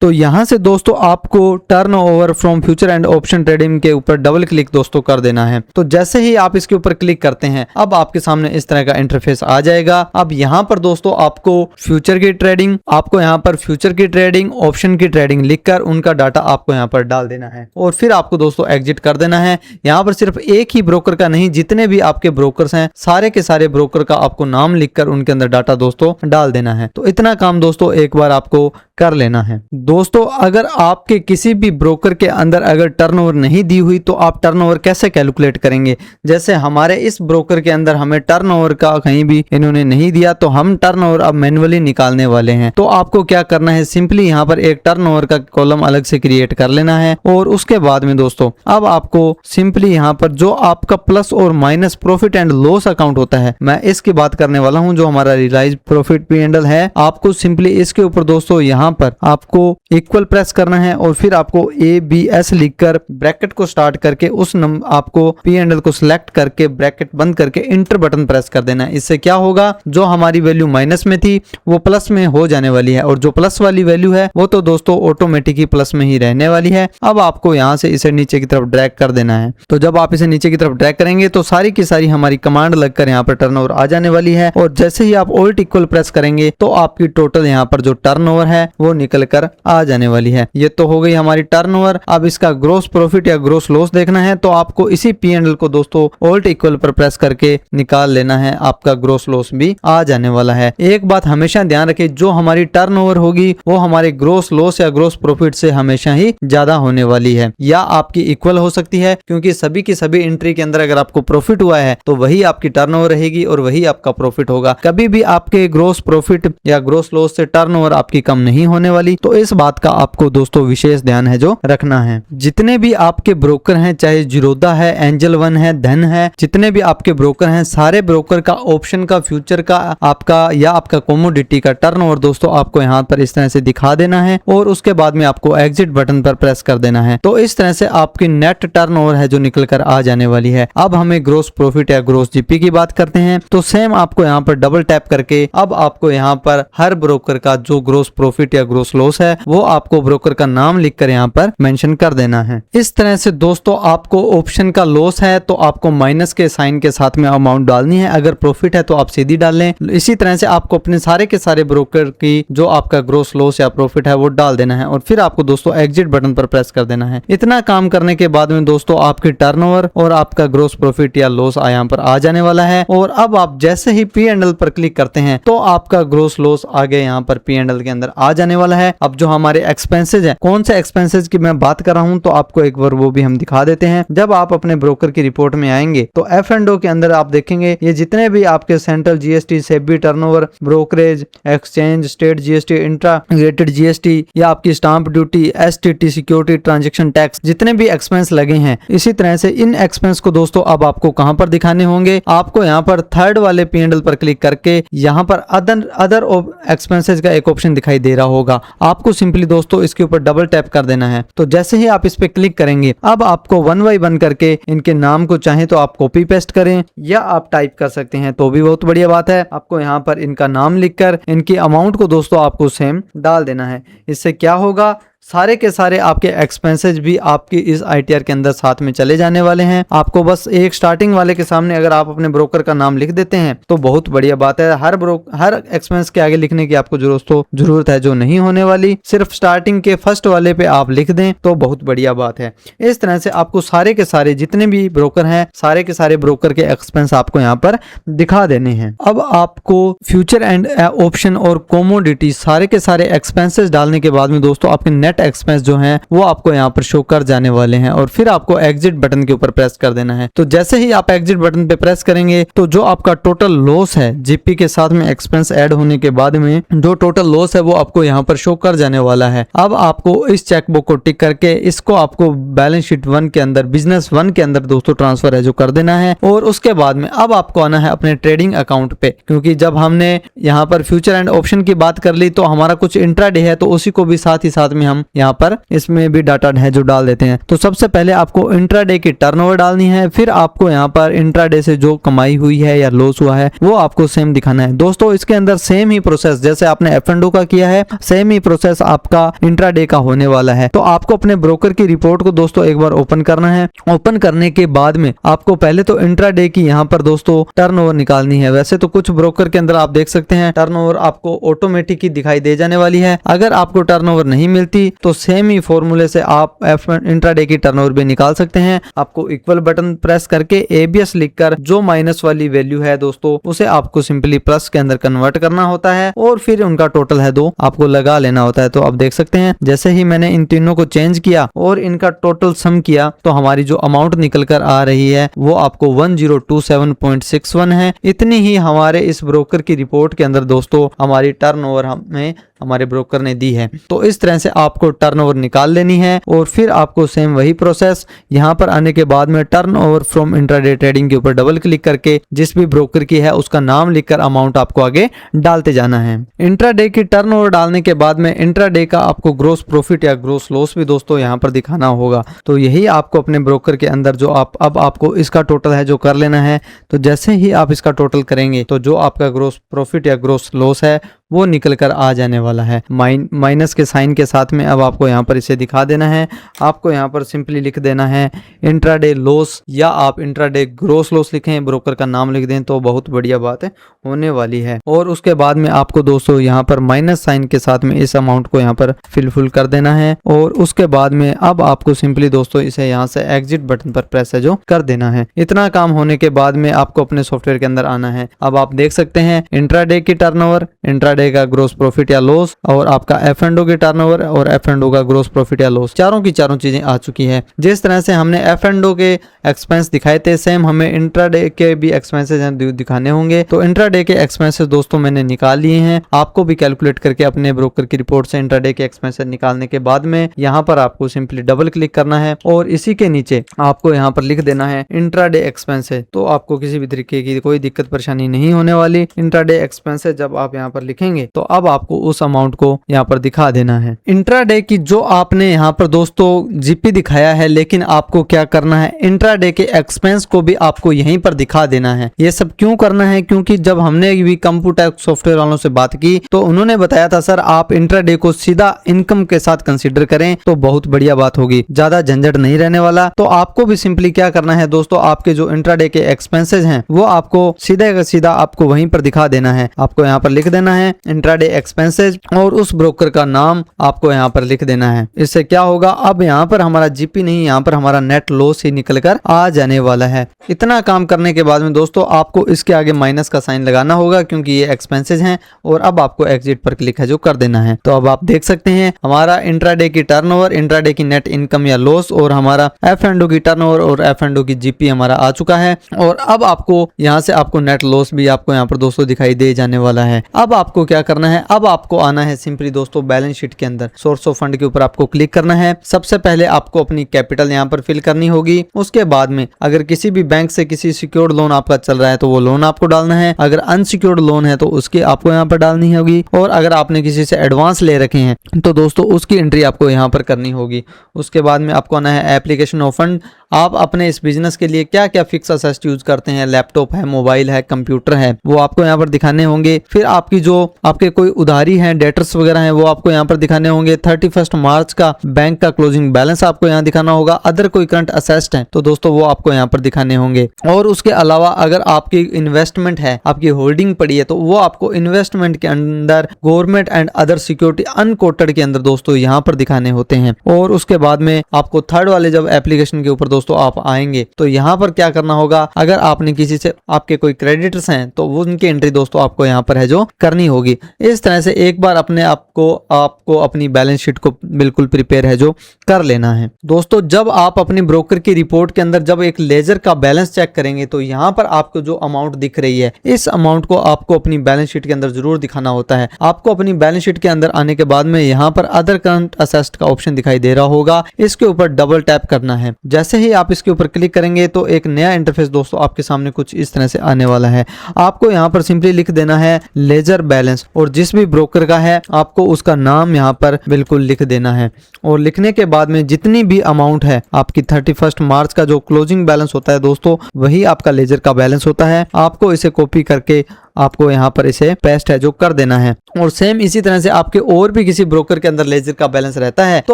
तो यहाँ से दोस्तों आपको turnover from future and option trading के ऊपर डबल क्लिक दोस्तों कर देना है। तो जैसे ही आप इसके ऊपर क्लिक करते हैं अब आपके सामने इस तरह का इंटरफेस आ जाएगा। अब यहाँ पर दोस्तों आपको फ्यूचर की ट्रेडिंग, आपको यहाँ पर फ्यूचर की ट्रेडिंग, ऑप्शन की ट्रेडिंग लिखकर उनका डाटा आपको यहाँ पर डाल देना है और फिर आपको दोस्तों एग्जिट कर देना है। यहाँ पर सिर्फ एक ही ब्रोकर का नहीं, जितने भी आपके ब्रोकर्स हैं सारे के सारे ब्रोकर का आपको नाम लिखकर उनके अंदर डाटा दोस्तों डाल देना है। तो इतना काम दोस्तों एक बार आपको कर लेना है। दोस्तों अगर आपके किसी भी ब्रोकर के अंदर अगर टर्नओवर नहीं दी हुई तो आप टर्नओवर कैसे कैलकुलेट करेंगे। जैसे हमारे इस ब्रोकर के अंदर हमें टर्नओवर का कहीं भी इन्होंने नहीं दिया तो हम टर्नओवर अब मैन्युअली निकालने वाले हैं। तो आपको क्या करना है, सिंपली यहाँ पर एक टर्नओवर का कॉलम अलग से क्रिएट कर लेना है और उसके बाद में दोस्तों अब आपको सिंपली यहाँ पर जो आपका प्लस और minus profit and loss account होता है, मैं इसकी बात करने वाला हूँ, जो हमारा रियलाइज प्रॉफिट P&L है, आपको सिंपली इसके ऊपर दोस्तों यहाँ यहाँ पर आपको इक्वल प्रेस करना है और फिर आपको ABS लिखकर ब्रैकेट को स्टार्ट करके उस आपको P&L को सिलेक्ट करके ब्रैकेट बंद करके इंटर बटन प्रेस कर देना है। इससे क्या होगा, जो हमारी वैल्यू माइनस में थी वो प्लस में हो जाने वाली है और जो प्लस वाली वैल्यू है वो तो दोस्तों ऑटोमेटिक ही प्लस में ही रहने वाली है। अब आपको यहाँ से इसे नीचे की तरफ ड्रैग कर देना है। तो जब आप इसे नीचे की तरफ ड्रैग करेंगे तो सारी की सारी हमारी कमांड लगकर यहाँ पर टर्नओवर आ जाने वाली है और जैसे ही आप ऑल्ट इक्वल प्रेस करेंगे तो आपकी टोटल यहाँ पर जो टर्नओवर है वो निकल कर आ जाने वाली है। ये तो हो गई हमारी टर्नओवर। अब इसका ग्रोस प्रॉफिट या ग्रोस लॉस देखना है तो आपको इसी P&L को दोस्तों ऑल्ट इक्वल पर प्रेस करके निकाल लेना है, आपका ग्रोस लॉस भी आ जाने वाला है। एक बात हमेशा ध्यान रखें, जो हमारी टर्नओवर होगी वो हमारे ग्रोस लॉस या ग्रोस प्रॉफिट से हमेशा ही ज्यादा होने वाली है या आपकी इक्वल हो सकती है, क्योंकि सभी की सभी एंट्री के अंदर अगर आपको प्रॉफिट हुआ है तो वही आपकी टर्नओवर रहेगी और वही आपका प्रॉफिट होगा। कभी भी आपके ग्रोस प्रॉफिट या ग्रोस लॉस से टर्नओवर आपकी कम नहीं होने वाली। तो इस बात का आपको दोस्तों विशेष ध्यान है जो रखना है। जितने भी आपके ब्रोकर हैं, चाहे जीरोधा है, एंजल वन है, धन है, जितने भी आपके ब्रोकर हैं, सारे ब्रोकर का ऑप्शन का, फ्यूचर का, आपका या आपका कमोडिटी का टर्नओवर दोस्तों आपको यहाँ पर इस तरह से दिखा देना है और उसके बाद में आपको एग्जिट बटन पर प्रेस कर देना है। तो इस तरह से आपकी नेट टर्नओवर है जो निकल कर आ जाने वाली है। अब हमें ग्रोस प्रॉफिट या ग्रोस जीपी की बात करते हैं तो सेम आपको यहाँ पर डबल टैप करके अब आपको यहाँ पर हर ब्रोकर का जो ग्रोस प्रॉफिट या ग्रोस लॉस है वो आपको ब्रोकर का नाम लिखकर यहाँ पर मेंशन कर देना है। इस तरह से दोस्तों आपको ऑप्शन का लॉस है तो आपको माइनस के साइन के साथ में अमाउंट डालनी है, अगर प्रॉफिट है तो आप सीधी डाल लें। इसी तरह से आपको अपने सारे के सारे ब्रोकर की जो आपका ग्रोस लॉस या प्रॉफिट है वो डाल देना है और फिर आपको दोस्तों एग्जिट बटन पर प्रेस कर देना है। इतना काम करने के बाद में दोस्तों आपकी टर्नओवर और आपका ग्रोस प्रॉफिट या लॉस यहाँ पर आ जाने वाला है। और अब आप जैसे ही P&L पर क्लिक करते हैं तो आपका ग्रोस लॉस आगे यहाँ पर P&L के अंदर आ जाने वाला है। अब जो हमारे एक्सपेंसेज है, कौन से एक्सपेंसेज की मैं बात कर रहा हूँ तो आपको एक बार वो भी हम दिखा देते हैं। जब आप अपने ब्रोकर की रिपोर्ट में आएंगे तो F&O के अंदर आप देखेंगे ये जितने भी आपके central GST, SEBI turnover, brokerage, exchange, state GST, इंट्राग्रेटेड GST या आपकी stamp duty, STT, security transaction tax, जितने भी एक्सपेंस लगे हैं, इसी तरह से इन एक्सपेंस को दोस्तों अब आपको कहां पर दिखाने होंगे, आपको यहां पर थर्ड वाले P&L पर क्लिक करके यहां पर अदर एक्सपेंसेस का एक ऑप्शन दिखाई दे रहा होगा। आपको सिंपली दोस्तों इसके ऊपर डबल टैप कर देना है। तो जैसे ही आप इस पे क्लिक करेंगे अब आपको 1 बाय 1 करके इनके नाम को चाहे तो आप कॉपी पेस्ट करें या आप टाइप कर सकते हैं तो भी बहुत बढ़िया बात है। आपको यहाँ पर इनका नाम लिखकर इनकी अमाउंट को दोस्तों आपको सेम डाल देना है। इससे क्या होगा, सारे के सारे आपके एक्सपेंसेस भी आपकी इस ITR के अंदर साथ में चले जाने वाले हैं। आपको बस एक स्टार्टिंग वाले के सामने अगर आप अपने ब्रोकर का नाम लिख देते हैं तो बहुत बढ़िया बात है। हर एक्सपेंस के आगे लिखने की आपको जरूरत है जो नहीं होने वाली, सिर्फ स्टार्टिंग के फर्स्ट वाले पे आप लिख दें तो बहुत बढ़िया बात है। इस तरह से आपको सारे के सारे जितने भी ब्रोकर हैं, सारे के सारे ब्रोकर के एक्सपेंस आपको यहाँ पर दिखा देने हैं। अब आपको फ्यूचर एंड ऑप्शन और कमोडिटी सारे के सारे एक्सपेंसेस डालने के बाद में दोस्तों आपके नेट एक्सपेंस जो हैं वो आपको यहाँ पर शो कर जाने वाले हैं और फिर आपको एग्जिट बटन के ऊपर प्रेस कर देना है। तो जैसे ही आप एग्जिट बटन पे प्रेस करेंगे तो जो आपका टोटल लॉस है जीपी के साथ में एक्सपेंस ऐड होने के बाद में जो टोटल लॉस है वो आपको यहाँ पर शो कर जाने वाला है। अब आपको इस चेकबुक को टिक करके इसको आपको बैलेंस शीट 1 के अंदर, बिजनेस 1 के अंदर दोस्तों ट्रांसफर है जो कर देना है। और उसके बाद में अब आपको आना है अपने ट्रेडिंग अकाउंट पे, क्योंकि जब हमने यहाँ पर फ्यूचर एंड ऑप्शन की बात कर ली तो हमारा कुछ इंट्राडे है तो उसी को भी साथ ही साथ में हम यहाँ पर इसमें भी डाटा है जो डाल देते हैं। तो सबसे पहले आपको इंट्राडे की टर्नओवर डालनी है, फिर आपको यहाँ पर इंट्राडे से जो कमाई हुई है या लॉस हुआ है वो आपको सेम दिखाना है। दोस्तों इसके अंदर सेम ही प्रोसेस जैसे आपने F&O का किया है, सेम ही प्रोसेस आपका इंट्राडे का होने वाला है। तो आपको अपने ब्रोकर की रिपोर्ट को दोस्तों एक बार ओपन करना है। ओपन करने के बाद में आपको पहले तो इंट्राडे की यहाँ पर दोस्तों टर्नओवर निकालनी है। वैसे तो कुछ ब्रोकर के अंदर आप देख सकते हैं टर्नओवर आपको ऑटोमेटिक ही दिखाई दे जाने वाली है। अगर आपको टर्नओवर नहीं मिलती तो सेम ही फॉर्मूले से आप इंट्राडे की टर्नओवर भी निकाल सकते हैं। आपको इक्वल बटन प्रेस करके ABS लिखकर जो माइनस वाली वैल्यू है दोस्तों उसे आपको सिंपली प्लस के अंदर कन्वर्ट करना होता है और फिर उनका टोटल है 2 आपको लगा लेना होता है। तो आप देख सकते हैं जैसे ही मैंने इन तीनों को चेंज किया और इनका टोटल सम किया तो हमारी जो अमाउंट निकल कर आ रही है वो आपको 1027.61 है। इतनी ही हमारे इस ब्रोकर की रिपोर्ट के अंदर दोस्तों हमारी टर्नओवर हमें हमारे ब्रोकर ने दी है। तो इस तरह से आप आपको टर्नओवर निकाल लेनी है और फिर आपको सेम वही प्रोसेस यहाँ पर आने के बाद में टर्नओवर फ्रॉम इंट्राडे ट्रेडिंग के ऊपर डबल क्लिक करके जिस भी ब्रोकर की है उसका नाम लिखकर अमाउंट आपको आगे डालते जाना है। इंट्राडे की टर्नओवर डालने के बाद में इंट्राडे का आपको ग्रोस प्रॉफिट या ग्रोस लॉस भी दोस्तों यहाँ पर दिखाना होगा। तो यही आपको अपने ब्रोकर के अंदर जो अब आपको इसका टोटल है जो कर लेना है। तो जैसे ही आप इसका टोटल करेंगे तो जो आपका ग्रोस प्रॉफिट या ग्रोस लॉस है वो निकल कर आ जाने वाला है माइनस के साइन के साथ में। अब आपको यहाँ पर इसे दिखा देना है। आपको यहाँ पर सिंपली लिख देना है इंट्राडे लॉस या आप इंट्राडे ग्रोस लॉस लिखें, ब्रोकर का नाम लिख दें तो बहुत बढ़िया बात है होने वाली है। और उसके बाद में आपको दोस्तों यहाँ पर माइनस साइन के साथ में इस अमाउंट को यहाँ पर फिल कर देना है। और उसके बाद में अब आपको सिंपली दोस्तों इसे यहाँ से एग्जिट बटन पर प्रेस है जो कर देना है। इतना काम होने के बाद में आपको अपने सॉफ्टवेयर के अंदर आना है। अब आप देख सकते हैं इंट्राडे की टर्नओवर, इंट्राडे का ग्रोस प्रॉफिट या लॉस और आपका F&O की टर्नओवर और F&O का ग्रोस प्रॉफिट या लॉस, चारों की चारों चीजें आ चुकी है। जिस तरह से हमने F&O के एक्सपेंस दिखाए थे सेम हमें इंट्राडे के भी एक्सपेंसेस दिखाने होंगे। तो इंट्राडे के एक्सपेंसेस दोस्तों मैंने निकाल लिए हैं। आपको भी कैलकुलेट करके अपने ब्रोकर की रिपोर्ट से इंट्राडे के एक्सपेंसेस निकालने के बाद में यहाँ पर आपको सिंपली डबल क्लिक करना है और इसी के नीचे आपको यहाँ पर लिख देना है इंट्राडे एक्सपेंसेस। तो आपको किसी भी तरीके की कोई दिक्कत परेशानी नहीं होने वाली। इंट्राडे एक्सपेंसेस जब आप यहाँ पर लिखेंगे तो अब आपको उस अमाउंट को यहाँ पर दिखा देना है। इंट्राडे की जो आपने यहाँ पर दोस्तों जीपी दिखाया है, लेकिन आपको क्या करना है इंट्राडे के एक्सपेंस को भी आपको यहीं पर दिखा देना है। ये सब क्यों करना है? क्योंकि जब हमने भी कंप्यूटर सॉफ्टवेयर वालों से बात की तो उन्होंने बताया था सर आप इंट्राडे को सीधा इनकम के साथ कंसीडर करें तो बहुत बढ़िया बात होगी, ज्यादा झंझट नहीं रहने वाला। तो आपको भी सिंपली क्या करना है दोस्तों, आपके जो इंट्राडे के एक्सपेंसेस हैं वो आपको सीधा का सीधा आपको वहीं पर दिखा देना है। आपको यहाँ पर लिख देना है इंट्राडे एक्सपेंसेस और उस ब्रोकर का नाम आपको यहाँ पर लिख देना है। इससे क्या होगा, अब यहाँ पर हमारा जीपी नहीं, यहाँ पर हमारा नेट लॉस ही निकल कर आ जाने वाला है। इतना काम करने के बाद में दोस्तों आपको इसके आगे माइनस का साइन लगाना होगा क्योंकि ये एक्सपेंसेस हैं। और अब आपको एग्जिट पर क्लिक है जो कर देना है। तो अब आप देख सकते हैं हमारा इंट्राडे की टर्नओवर, इंट्राडे की नेट इनकम या लॉस और हमारा F&O की टर्नओवर और F&O की जीपी हमारा आ चुका है। और अब आपको यहाँ से आपको नेट लॉस भी आपको यहाँ पर दोस्तों दिखाई दे जाने वाला है। अब आपको क्या करना है, अब आपको आना है सिंपली दोस्तों बैलेंस शीट के अंदर सोर्स ऑफ फंड के ऊपर आपको क्लिक करना है। सबसे पहले आपको अपनी कैपिटल यहाँ पर फिल करनी होगी। उसके बाद में अगर किसी भी बैंक से किसी सिक्योर्ड लोन आपका चल रहा है तो वो लोन आपको डालना है। अगर अनसिक्योर्ड लोन है तो उसकी आपको यहाँ पर डालनी होगी। और अगर आपने किसी से एडवांस ले रखे हैं तो दोस्तों उसकी एंट्री आपको यहाँ पर करनी होगी। उसके बाद में आपको आना है एप्लीकेशन ऑफ फंड। आप अपने इस बिजनेस के लिए क्या क्या फिक्स असेट्स यूज करते हैं, लैपटॉप है, मोबाइल है, कंप्यूटर है, वो आपको यहाँ पर दिखाने होंगे। फिर आपकी जो आपके कोई उधारी है, डेटर्स वगैरह हैं, वो आपको यहाँ पर दिखाने होंगे। 31 मार्च का बैंक का क्लोजिंग बैलेंस आपको यहाँ दिखाना होगा। अदर कोई करंट असेट्स हैं तो दोस्तों वो आपको यहाँ पर दिखाने होंगे। और उसके अलावा अगर आपकी इन्वेस्टमेंट है, आपकी होल्डिंग पड़ी है तो वो आपको इन्वेस्टमेंट के अंदर government and other security unquoted के अंदर दोस्तों यहाँ पर दिखाने होते हैं। और उसके बाद में आपको थर्ड वाले जब एप्लीकेशन के ऊपर दोस्तों आप आएंगे तो यहाँ पर क्या करना होगा, अगर आपने किसी से आपके कोई क्रेडिटर्स हैं तो वो उनकी एंट्री दोस्तों आपको यहाँ पर है जो करनी होगी। इस तरह से एक बार अपने आपको अपनी बैलेंस शीट को बिल्कुल प्रिपेयर है जो कर लेना है। दोस्तों जब आप अपनी ब्रोकर की रिपोर्ट के अंदर जब एक लेजर का बैलेंस चेक करेंगे तो यहाँ पर आपको जो अमाउंट दिख रही है इस अमाउंट को आपको अपनी बैलेंस शीट के अंदर जरूर दिखाना होता है। आपको अपनी बैलेंस शीट के अंदर आने के बाद में यहाँ पर अदर करंट असेट्स का ऑप्शन दिखाई दे रहा होगा, इसके ऊपर डबल टैप करना है। जैसे ही आप इसके ऊपर क्लिक करेंगे तो एक नया इंटरफेस दोस्तों आपके सामने कुछ इस तरह से आने वाला है। आपको यहाँ पर सिंपली लिख देना है लेजर बैलेंस और जिस भी ब्रोकर का है आपको उसका नाम यहाँ पर बिल्कुल लिख देना है। और लिखने के बाद में जितनी भी अमाउंट है आपकी 31 मार्च का जो क्लोजिंग बैलेंस होता है दोस्तों वही आपका लेजर का बैलेंस होता है। आपको इसे कॉपी करके आपको यहाँ पर इसे पेस्ट है जो कर देना है। और सेम इसी तरह से आपके और भी किसी ब्रोकर के अंदर लेजर का बैलेंस रहता है तो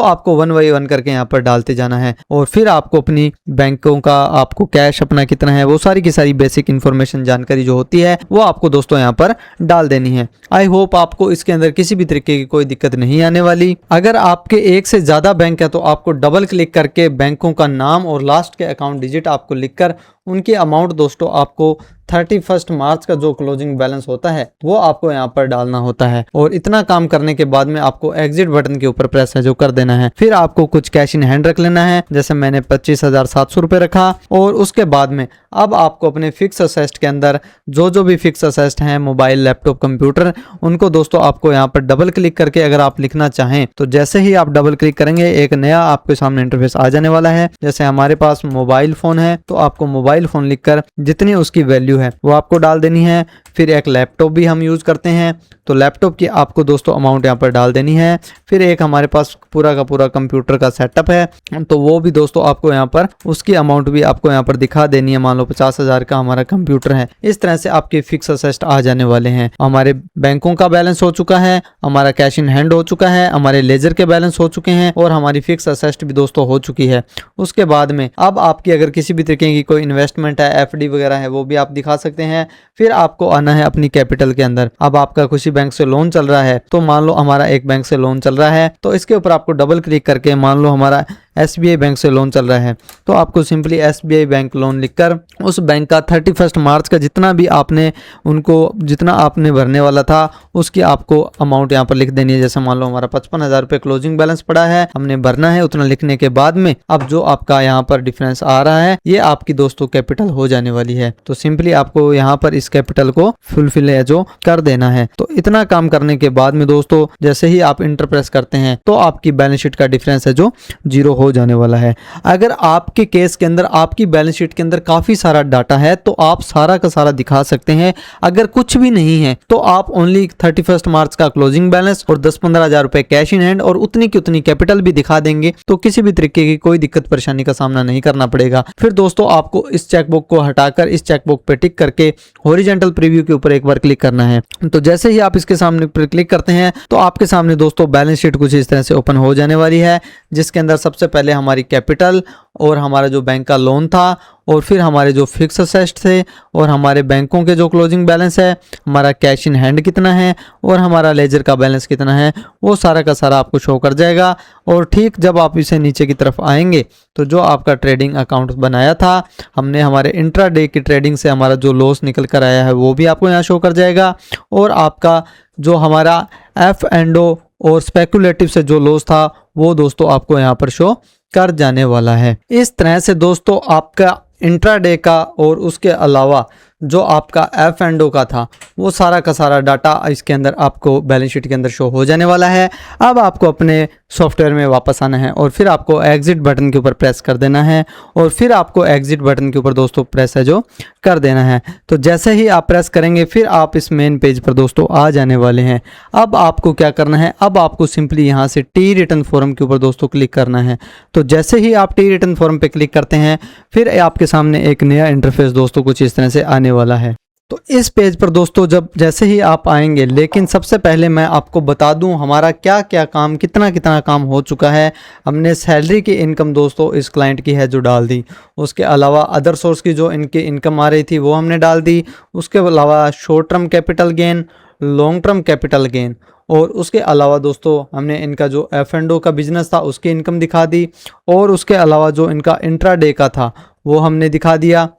आपको 1 बाय 1 करके यहाँ पर डालते जाना है। और फिर आपको अपनी बैंकों का आपको कैश अपना कितना है वो सारी की सारी बेसिक इन्फॉर्मेशन जानकारी जो होती है वो आपको दोस्तों यहाँ पर डाल देनी है। आई होप आपको इसके अंदर किसी भी तरीके की कोई दिक्कत नहीं आने वाली। अगर आपके एक से ज्यादा बैंक है तो आपको डबल क्लिक करके बैंकों का नाम और लास्ट के अकाउंट डिजिट आपको लिखकर उनकी अमाउंट दोस्तों आपको 31 मार्च का जो क्लोजिंग बैलेंस होता है वो आपको यहाँ पर डालना होता है। और इतना काम करने के बाद में आपको एग्जिट बटन के ऊपर प्रेस है जो कर देना है। फिर आपको कुछ कैश इन हैंड रख लेना है, जैसे मैंने 25,700 रुपए रखा। और उसके बाद में अब आपको अपने फिक्स असेस्ट के अंदर जो भी फिक्स असेस्ट हैं, मोबाइल, लैपटॉप, कंप्यूटर, उनको दोस्तों आपको यहाँ पर डबल क्लिक करके अगर आप लिखना चाहें तो जैसे ही आप डबल क्लिक करेंगे एक नया आपके सामने इंटरफेस आ जाने वाला है। जैसे हमारे पास मोबाइल फोन है तो आपको मोबाइल फोन लिखकर जितनी उसकी वैल्यू है वो आपको डाल देनी है। फिर एक लैपटॉप भी हम यूज करते हैं तो लैपटॉप की आपको दोस्तों अमाउंट यहाँ पर डाल देनी है। फिर एक हमारे पास पूरा का पूरा कंप्यूटर का सेटअप है तो वो भी दोस्तों आपको यहाँ पर उसकी अमाउंट भी आपको यहाँ पर दिखा देनी है। मान लो 50,000 का हमारा कंप्यूटर है। इस तरह से आपके फिक्स असेस्ट आ जाने वाले हैं। हमारे बैंकों का बैलेंस हो चुका है, हमारा कैश इन हैंड हो चुका है, हमारे लेजर के बैलेंस हो चुके हैं और हमारी फिक्स असेस्ट भी दोस्तों हो चुकी है। उसके बाद में अब आपकी अगर किसी भी तरीके की कोई इन्वेस्टमेंट है, एफडी वगैरह है, वो भी आप दिखा सकते हैं। फिर आपको आना है अपनी कैपिटल के अंदर। अब आपका किसी बैंक से लोन चल रहा है तो मान लो हमारा एक बैंक से लोन चल रहा है तो इसके ऊपर आपको डबल क्लिक करके, मान लो हमारा SBI बैंक से लोन चल रहा है तो आपको सिंपली SBI बैंक लोन लिखकर उस बैंक का 31 मार्च का जितना भी आपने उनको जितना आपने भरने वाला था उसकी आपको अमाउंट यहाँ पर लिख देनी है। जैसे मान लो हमारा 55,000 रुपये क्लोजिंग बैलेंस पड़ा है, हमने भरना है। उतना लिखने के बाद में अब जो आपका यहाँ पर डिफरेंस आ रहा है ये आपकी दोस्तों कैपिटल हो जाने वाली है। तो सिंपली आपको यहाँ पर इस कैपिटल को फुलफिल है जो कर देना है। तो इतना काम करने के बाद में दोस्तों जैसे ही आप इंटर प्रेस करते हैं तो आपकी बैलेंस शीट का डिफरेंस है जो 0 हो जाने वाला है। अगर आपके केस के अंदर आपकी बैलेंस शीट के अंदर काफी सारा डाटा है तो आप सारा का सारा दिखा सकते हैं। अगर कुछ भी नहीं है तो आप ओनली 31 मार्च का क्लोजिंग बैलेंस और 10-15 हजार रुपए कैश इन हैंड और उतनी की उतनी कैपिटल भी दिखा देंगे तो किसी भी तरीके की कोई दिक्कत परेशानी का सामना नहीं करना पड़ेगा। फिर दोस्तों आपको इस चेकबुक को हटाकर इस चेकबुक पे टिक करके हॉरिजॉन्टल प्रीव्यू के ऊपर एक बार क्लिक करना है। तो जैसे ही आप इसके सामने पर क्लिक करते हैं तो आपके सामने दोस्तों बैलेंस शीट कुछ इस तरह से ओपन हो जाने वाली है, जिसके अंदर सबसे पहले हमारी कैपिटल और हमारा जो बैंक का लोन था और फिर हमारे जो फिक्स असेट थे और हमारे बैंकों के जो क्लोजिंग बैलेंस है, हमारा कैश इन हैंड कितना है और हमारा लेजर का बैलेंस कितना है, वो सारा का सारा आपको शो कर जाएगा। और ठीक जब आप इसे नीचे की तरफ आएंगे तो जो आपका ट्रेडिंग अकाउंट बनाया था, हमने हमारे इंट्राडे की ट्रेडिंग से हमारा जो लॉस निकल कर आया है वो भी आपको यहाँ शो कर जाएगा। और आपका जो हमारा F&O और स्पेकुलेटिव से जो लॉस था वो दोस्तों आपको यहाँ पर शो कर जाने वाला है। इस तरह से दोस्तों आपका इंट्राडे का और उसके अलावा जो आपका F&O का था वो सारा का सारा डाटा इसके अंदर आपको बैलेंस शीट के अंदर शो हो जाने वाला है। अब आपको अपने सॉफ्टवेयर में वापस आना है और फिर आपको एग्जिट बटन के ऊपर प्रेस कर देना है और फिर आपको एग्जिट बटन के ऊपर दोस्तों प्रेस है जो कर देना है। तो जैसे ही आप प्रेस करेंगे फिर आप इस मेन पेज पर दोस्तों आ जाने वाले हैं। अब आपको क्या करना है, अब आपको सिंपली यहाँ से टी रिटर्न फॉर्म के ऊपर दोस्तों क्लिक करना है। तो जैसे ही आप टी रिटर्न फॉर्म पे क्लिक करते हैं फिर आपके सामने एक नया इंटरफेस दोस्तों कुछ इस तरह से आने वाला है। तो इस पेज पर दोस्तों जब जैसे ही आप आएंगे, लेकिन सबसे पहले मैं आपको बता दूं हमारा क्या क्या काम कितना काम हो चुका है। हमने सैलरी की इनकम दोस्तों इस क्लाइंट की है जो डाल दी, उसके अलावा अदर सोर्स की जो इनकी इनकम आ रही थी वो हमने डाल दी, उसके अलावा short term capital gain, long term capital gain, और उसके अलावा दोस्तों हमने इनका जो F&O का बिजनेस था उसकी इनकम दिखा दी, और उसके अलावा जो इनका इंट्राडे का था वो हमने दिखा दिया,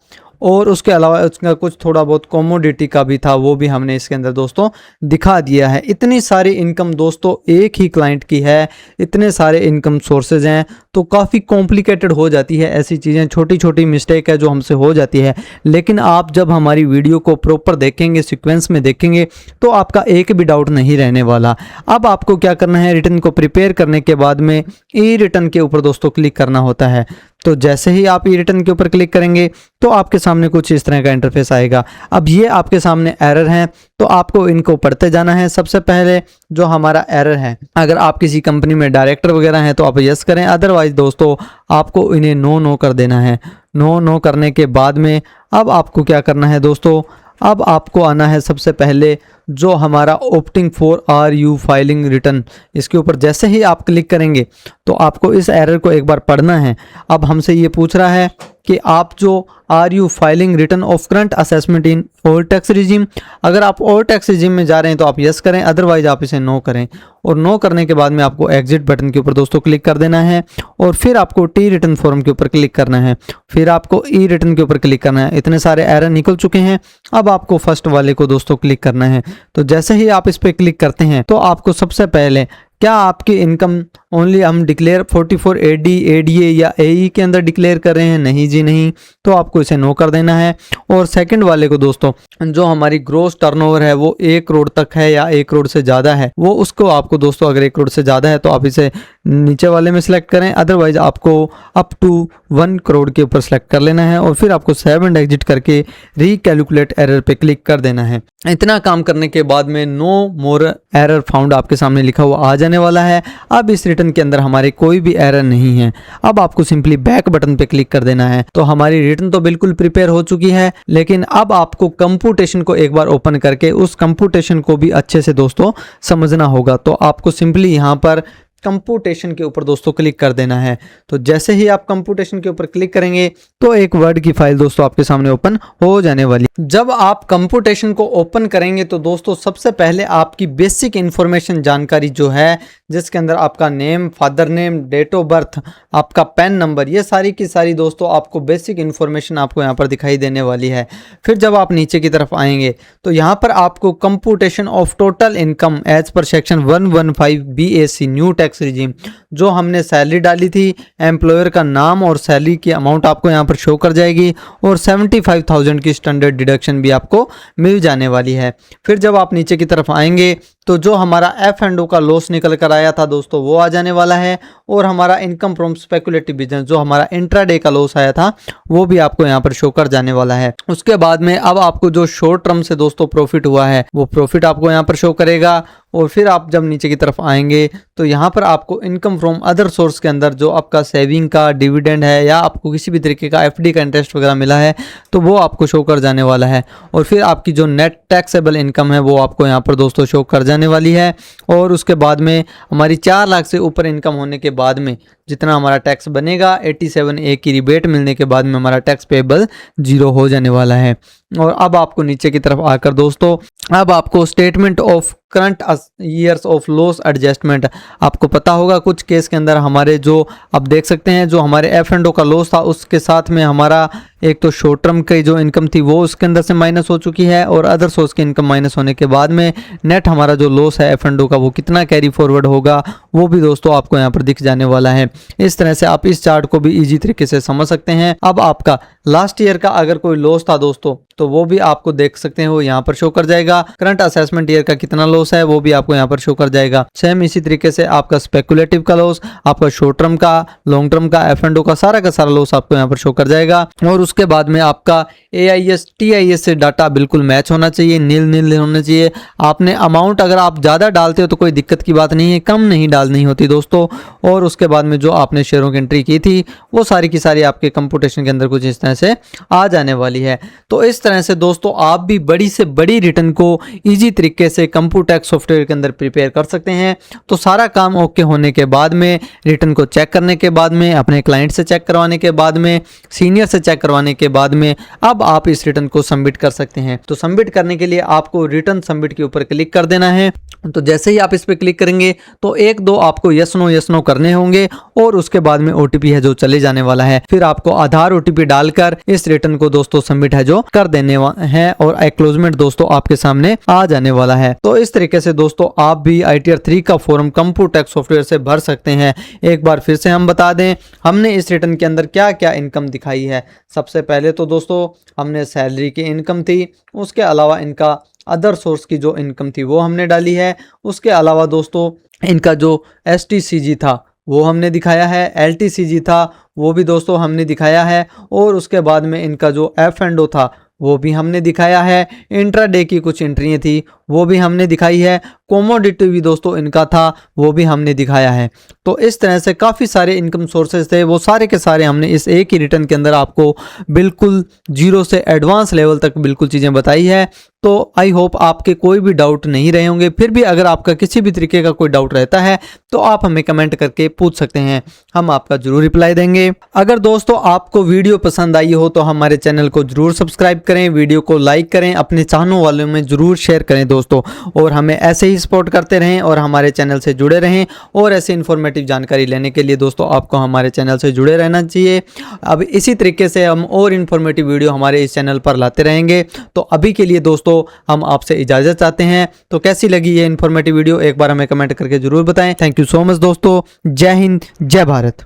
और उसके अलावा उसका कुछ थोड़ा बहुत कॉमोडिटी का भी था वो भी हमने इसके अंदर दोस्तों दिखा दिया है। इतनी सारी इनकम दोस्तों एक ही क्लाइंट की है, इतने सारे इनकम सोर्सेज हैं तो काफ़ी कॉम्प्लिकेटेड हो जाती है। ऐसी चीज़ें छोटी छोटी मिस्टेक है जो हमसे हो जाती है, लेकिन आप जब हमारी वीडियो को प्रॉपर देखेंगे, सीक्वेंस में देखेंगे तो आपका एक भी डाउट नहीं रहने वाला। अब आपको क्या करना है, रिटर्न को प्रिपेयर करने के बाद में ई रिटर्न के ऊपर दोस्तों क्लिक करना होता है। तो जैसे ही आप ई रिटर्न के ऊपर क्लिक करेंगे तो आपके सामने कुछ इस तरह का इंटरफेस आएगा। अब ये आपके सामने एरर हैं तो आपको इनको पढ़ते जाना है। सबसे पहले जो हमारा एरर है, अगर आप किसी कंपनी में डायरेक्टर वगैरह हैं तो आप यस करें, अदरवाइज दोस्तों आपको इन्हें नो कर देना है। नो करने के बाद में अब आपको क्या करना है दोस्तों, अब आपको आना है सबसे पहले जो हमारा opting for are you filing return, इसके ऊपर जैसे ही आप क्लिक करेंगे तो आपको इस एरर को एक बार पढ़ना है। अब हमसे ये पूछ रहा है कि आप जो are you filing return of current assessment in old tax regime, अगर आप ओल्ड टैक्स रिजीम में जा रहे हैं तो आप यस करें, अदरवाइज आप इसे नो करें। और नो करने के बाद में आपको एग्जिट बटन के ऊपर दोस्तों क्लिक कर देना है और फिर आपको टी रिटर्न फॉर्म के ऊपर क्लिक करना है, फिर आपको ई रिटर्न के ऊपर क्लिक करना है। इतने सारे एरर निकल चुके हैं, अब आपको फर्स्ट वाले को दोस्तों क्लिक करना है। तो जैसे ही आप इस पर क्लिक करते हैं तो आपको सबसे पहले क्या आपकी इनकम ओनली हम डिक्लेयर 44 एडी एडीए या एई के अंदर डिक्लेयर कर रहे हैं, नहीं जी नहीं, तो आपको इसे नो कर देना है। और सेकंड वाले को दोस्तों जो हमारी ग्रोस टर्नओवर है वो 1 करोड़ तक है या 1 करोड़ से ज़्यादा है, वो उसको आपको दोस्तों अगर 1 करोड़ से ज़्यादा है तो आप इसे नीचे वाले में सिलेक्ट करें, अदरवाइज आपको अप टू 1 करोड़ के ऊपर सेलेक्ट कर लेना है और फिर आपको सेव एंड एग्जिट करके रिकैलकुलेट एरर पे क्लिक कर देना है। इतना काम करने के बाद में नो मोर एरर फाउंड आपके सामने लिखा हुआ आ जाने वाला है। अब इस रिटर्न के अंदर हमारे कोई भी एरर नहीं है। अब आपको सिंपली बैक बटन पे क्लिक कर देना है। तो हमारी रिटर्न तो बिल्कुल प्रिपेयर हो चुकी है, लेकिन अब आपको कंप्यूटेशन को एक बार ओपन करके उस कंप्यूटेशन को भी अच्छे से दोस्तों समझना होगा। तो आपको सिंपली यहाँ पर कंप्यूटेशन के ऊपर दोस्तों क्लिक कर देना है। तो जैसे ही आप कंप्यूटेशन के ऊपर क्लिक करेंगे तो एक वर्ड की फाइल दोस्तों आपके सामने ओपन हो जाने वाली। जब आप कंप्यूटेशन को ओपन करेंगे तो दोस्तों सबसे पहले आपकी बेसिक इंफॉर्मेशन जानकारी जो है, जिसके अंदर आपका name, father name, date of birth, आपका पैन नंबर, ये सारी की सारी दोस्तों आपको बेसिक इंफॉर्मेशन आपको यहाँ पर दिखाई देने वाली है। फिर जब आप नीचे की तरफ आएंगे तो यहाँ पर आपको computation of total income as per section 115 BAC new tax regime, जो हमने सैलरी डाली थी, एम्प्लॉयर का नाम और सैलरी की अमाउंट आपको यहाँ पर शो कर जाएगी और 75,000 की स्टैंडर्ड डिडक्शन भी आपको मिल जाने वाली है। फिर जब आप नीचे की तरफ आएंगे तो जो हमारा F&O का लॉस निकल कर आया था दोस्तों वो आ जाने वाला है और हमारा इनकम फ्रॉम स्पेकुलेटिव बिजनेस जो हमारा इंट्राडे का लॉस आया था वो भी आपको यहाँ पर शो कर जाने वाला है। उसके बाद में अब आपको जो शॉर्ट टर्म से दोस्तों प्रॉफिट हुआ है वो प्रॉफिट आपको यहाँ पर शो करेगा। और फिर आप जब नीचे की तरफ आएंगे तो यहाँ पर आपको इनकम फ्रॉम अदर सोर्स के अंदर जो आपका सेविंग का डिविडेंड है या आपको किसी भी तरीके का FD का इंटरेस्ट वगैरह मिला है तो वो आपको शो कर जाने वाला है। और फिर आपकी जो नेट टैक्सेबल इनकम है वो आपको यहाँ पर दोस्तों शो कर जाने वाली है। और उसके बाद में हमारी 4 लाख से ऊपर इनकम होने के बाद में जितना हमारा टैक्स बनेगा 87A की रिबेट मिलने के बाद में हमारा टैक्स पेबल 0 हो जाने वाला है। और अब आपको नीचे की तरफ आकर दोस्तों अब आपको statement of current years of loss adjustment, आपको पता होगा कुछ केस के अंदर हमारे जो आप देख सकते हैं जो हमारे F&O का लॉस था उसके साथ में हमारा एक तो शॉर्ट टर्म की जो इनकम थी वो उसके अंदर से माइनस हो चुकी है और अदर सोर्स की इनकम माइनस होने के बाद में नेट हमारा जो लॉस है F&O का वो कितना कैरी फॉरवर्ड होगा वो भी दोस्तों आपको यहाँ पर दिख जाने वाला है। इस तरह से आप इस चार्ट को भी इजी तरीके से समझ सकते हैं। अब आपका लास्ट ईयर का अगर कोई लॉस था दोस्तों तो वो भी आपको देख सकते हैं, वो यहाँ पर शो कर जाएगा। करंट असेसमेंट ईयर का कितना लॉस है वो भी आपको यहाँ पर शो कर जाएगा। सेम इसी तरीके से आपका स्पेकुलेटिव का लॉस, आपका शॉर्ट टर्म का, लॉन्ग टर्म का, F&O का सारा लॉस आपको यहाँ पर शो कर जाएगा। और उसके बाद में आपका AIS TIS से डाटा बिल्कुल मैच होना चाहिए, नील होना चाहिए। आपने अमाउंट अगर आप ज़्यादा डालते हो तो कोई दिक्कत की बात नहीं है, कम नहीं डालनी होती दोस्तों। और उसके बाद में जो आपने शेयरों की एंट्री की थी वो सारी की सारी आपके कंप्यूटेशन के अंदर कुछ इस तरह से आ जाने वाली है। तो इस तरह से दोस्तों आप भी बड़ी से बड़ी रिटर्न को इजी तरीके से कंप्यूटैक्स सॉफ्टवेयर के अंदर प्रिपेयर कर सकते हैं। तो सारा काम ओके होने के बाद में, रिटर्न को चेक करने के बाद में, अपने क्लाइंट से चेक करवाने के बाद में, सीनियर से चेक करवाने के बाद में अब आप इस रिटर्न को सबमिट कर सकते हैं। तो सबमिट करने के लिए आपको रिटर्न सबमिट के ऊपर क्लिक कर देना है। तो जैसे ही आप इस पर क्लिक करेंगे तो 1-2 आपको यस नो करने होंगे और उसके बाद में OTP है जो चले जाने वाला है। फिर आपको आधार OTP डालकर इस रिटर्न को दोस्तों सबमिट है जो कर देने है और एक्नॉलेजमेंट दोस्तों आपके सामने आ जाने वाला है। तो इस तरीके से दोस्तों आप भी ITR 3 का फॉर्म कंप्यूटैक्स सॉफ्टवेयर से भर सकते हैं। एक बार फिर से हम बता दें हमने इस रिटर्न के अंदर क्या क्या इनकम दिखाई है। सबसे पहले तो दोस्तों हमने सैलरी की इनकम थी, उसके अलावा इनका अदर सोर्स की जो इनकम थी वो हमने डाली है। उसके अलावा दोस्तों इनका जो STCG था वो हमने दिखाया है, LTCG था वो भी दोस्तों हमने दिखाया है। और उसके बाद में इनका जो F&O था वो भी हमने दिखाया है, इंट्राडे की कुछ एंट्रियाँ थी वो भी हमने दिखाई है, कमोडिटी भी दोस्तों इनका था वो भी हमने दिखाया है। तो इस तरह से काफ़ी सारे इनकम सोर्सेज थे, वो सारे के सारे हमने इस एक ही रिटर्न के अंदर आपको बिल्कुल जीरो से एडवांस लेवल तक बिल्कुल चीज़ें बताई है। तो आई होप आपके कोई भी डाउट नहीं रहे होंगे। फिर भी अगर आपका किसी भी तरीके का कोई डाउट रहता है तो आप हमें कमेंट करके पूछ सकते हैं, हम आपका जरूर रिप्लाई देंगे। अगर दोस्तों आपको वीडियो पसंद आई हो तो हमारे चैनल को जरूर सब्सक्राइब करें, वीडियो को लाइक करें, अपने चाहने वालों में जरूर शेयर करें दोस्तों, और हमें ऐसे ही सपोर्ट करते रहें और हमारे चैनल से जुड़े रहें। और ऐसे इन्फॉर्मेटिव जानकारी लेने के लिए दोस्तों आपको हमारे चैनल से जुड़े रहना चाहिए। अब इसी तरीके से हम और इन्फॉर्मेटिव वीडियो हमारे इस चैनल पर लाते रहेंगे। तो अभी के लिए दोस्तों हम आपसे इजाजत चाहते हैं। तो कैसी लगी ये इन्फॉर्मेटिव वीडियो एक बार हमें कमेंट करके जरूर बताएं। थैंक यू सो मच दोस्तों। जय हिंद, जय भारत।